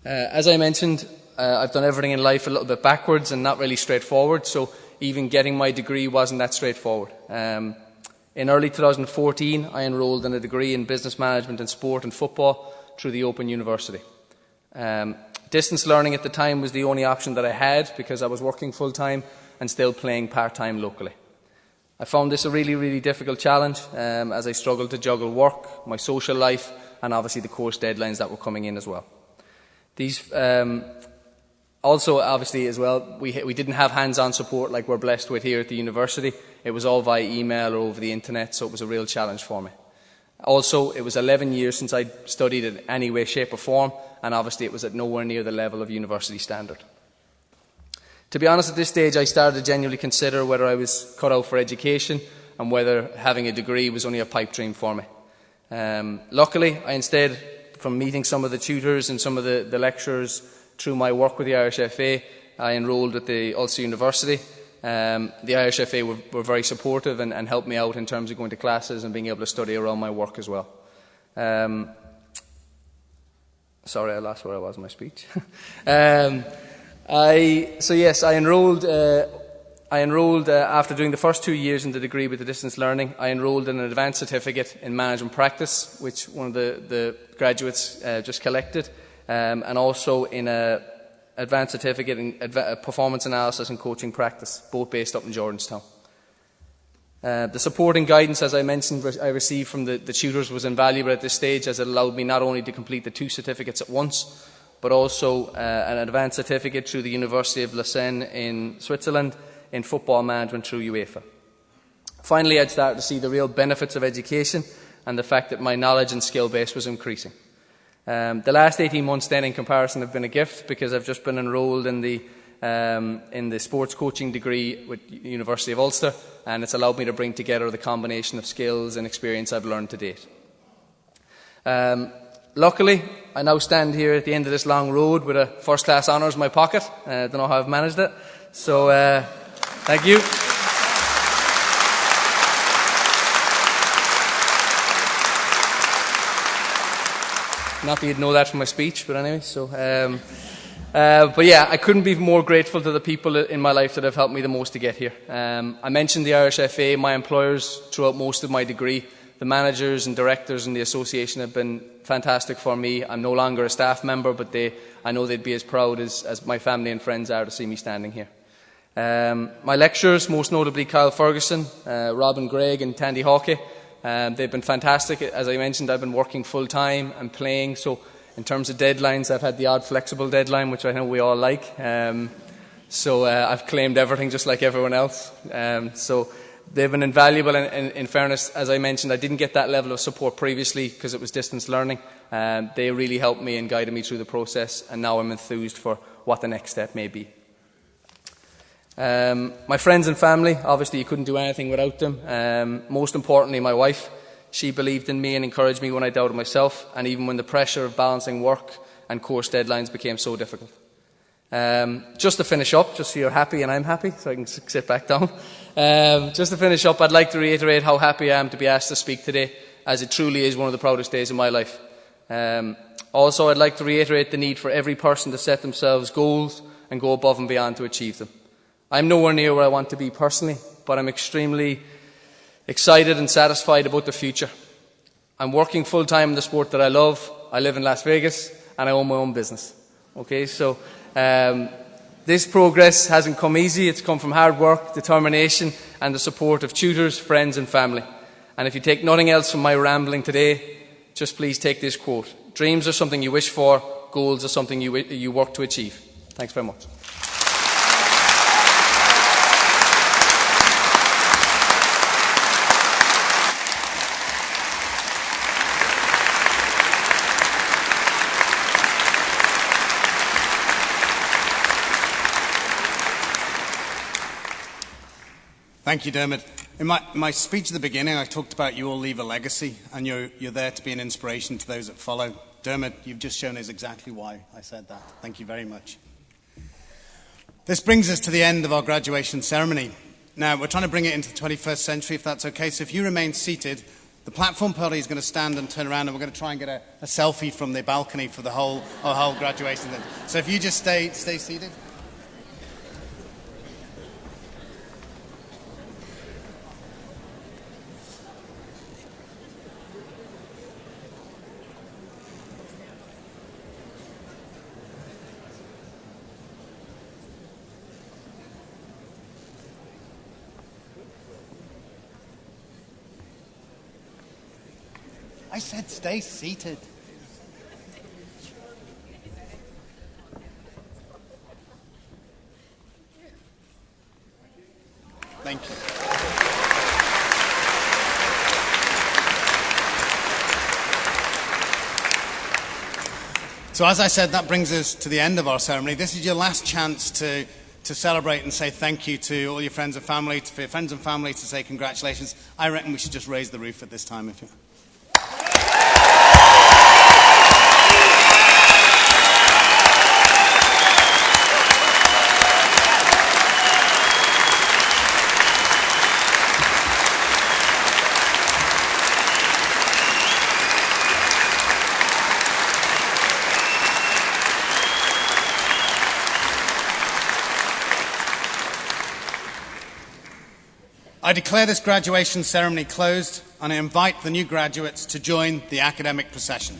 As I mentioned, I've done everything in life a little bit backwards and not really straightforward, so even getting my degree wasn't that straightforward. In early 2014, I enrolled in a degree in business management in sport and football through the Open University. Distance learning at the time was the only option that I had because I was working full-time and still playing part-time locally. I found this a really, really difficult challenge as I struggled to juggle work, my social life, and obviously the course deadlines that were coming in as well. Also, obviously, as well, we didn't have hands-on support like we're blessed with here at the university. It was all via email or over the internet, so it was a real challenge for me. Also, it was 11 years since I studied in any way, shape or form, and obviously it was at nowhere near the level of university standard. To be honest, at this stage, I started to genuinely consider whether I was cut out for education and whether having a degree was only a pipe dream for me. Luckily, I instead, from meeting some of the tutors and some of the lecturers through my work with the Irish FA, I enrolled at the Ulster University. The Irish FA were very supportive and helped me out in terms of going to classes and being able to study around my work as well. Sorry, I lost where I was in my speech. I enrolled after doing the first 2 years in the degree with the distance learning. I enrolled in an advanced certificate in management practice, which one of the graduates just collected, and also in an advanced certificate in performance analysis and coaching practice, both based up in Jordanstown. The support and guidance, as I mentioned, I received from the tutors was invaluable at this stage, as it allowed me not only to complete the 2 certificates at once, but also an advanced certificate through the University of Lausanne in Switzerland in football management through UEFA. Finally, I'd started to see the real benefits of education and the fact that my knowledge and skill base was increasing. The last 18 months then in comparison have been a gift, because I've just been enrolled in the sports coaching degree with University of Ulster, and it's allowed me to bring together the combination of skills and experience I've learned to date. Luckily, I now stand here at the end of this long road with a first-class honours in my pocket. I don't know how I've managed it. So, thank you. Not that you'd know that from my speech, but anyway. So, but yeah, I couldn't be more grateful to the people in my life that have helped me the most to get here. I mentioned the Irish FA, my employers throughout most of my degree. The managers and directors in the association have been fantastic for me. I'm no longer a staff member, but I know they'd be as proud as my family and friends are to see me standing here. My lecturers, most notably Kyle Ferguson, Robin Gregg and Tandy Hawkey, they've been fantastic. As I mentioned, I've been working full-time and playing, so in terms of deadlines, I've had the odd flexible deadline, which I know we all like. So I've claimed everything just like everyone else. So they've been invaluable, and in fairness, as I mentioned, I didn't get that level of support previously because it was distance learning. They really helped me and guided me through the process, and now I'm enthused for what the next step may be. My friends and family, obviously you couldn't do anything without them. Most importantly, my wife. She believed in me and encouraged me when I doubted myself, and even when the pressure of balancing work and course deadlines became so difficult. Just to finish up, just so you're happy and I'm happy, so I can sit back down. Just to finish up, I'd like to reiterate how happy I am to be asked to speak today, as it truly is one of the proudest days of my life. Also, I'd like to reiterate the need for every person to set themselves goals and go above and beyond to achieve them. I'm nowhere near where I want to be personally, but I'm extremely excited and satisfied about the future. I'm working full-time in the sport that I love. I live in Las Vegas and I own my own business. Okay, so this progress hasn't come easy. It's come from hard work, determination and the support of tutors, friends and family. And if you take nothing else from my rambling today, just please take this quote. Dreams are something you wish for, goals are something you work to achieve. Thanks very much. Thank you, Dermot. In my speech at the beginning, I talked about you all leave a legacy, and you're there to be an inspiration to those that follow. Dermot, you've just shown us exactly why I said that. Thank you very much. This brings us to the end of our graduation ceremony. Now, we're trying to bring it into the 21st century, if that's okay. So if you remain seated, the platform party is going to stand and turn around, and we're going to try and get a selfie from the balcony for the whole graduation. So if you just stay seated. I said stay seated. So as I said, that brings us to the end of our ceremony. This is your last chance to celebrate and say thank you to all your friends and family, for your friends and family to say congratulations. I reckon we should just raise the roof at this time. If you... I declare this graduation ceremony closed, and I invite the new graduates to join the academic procession.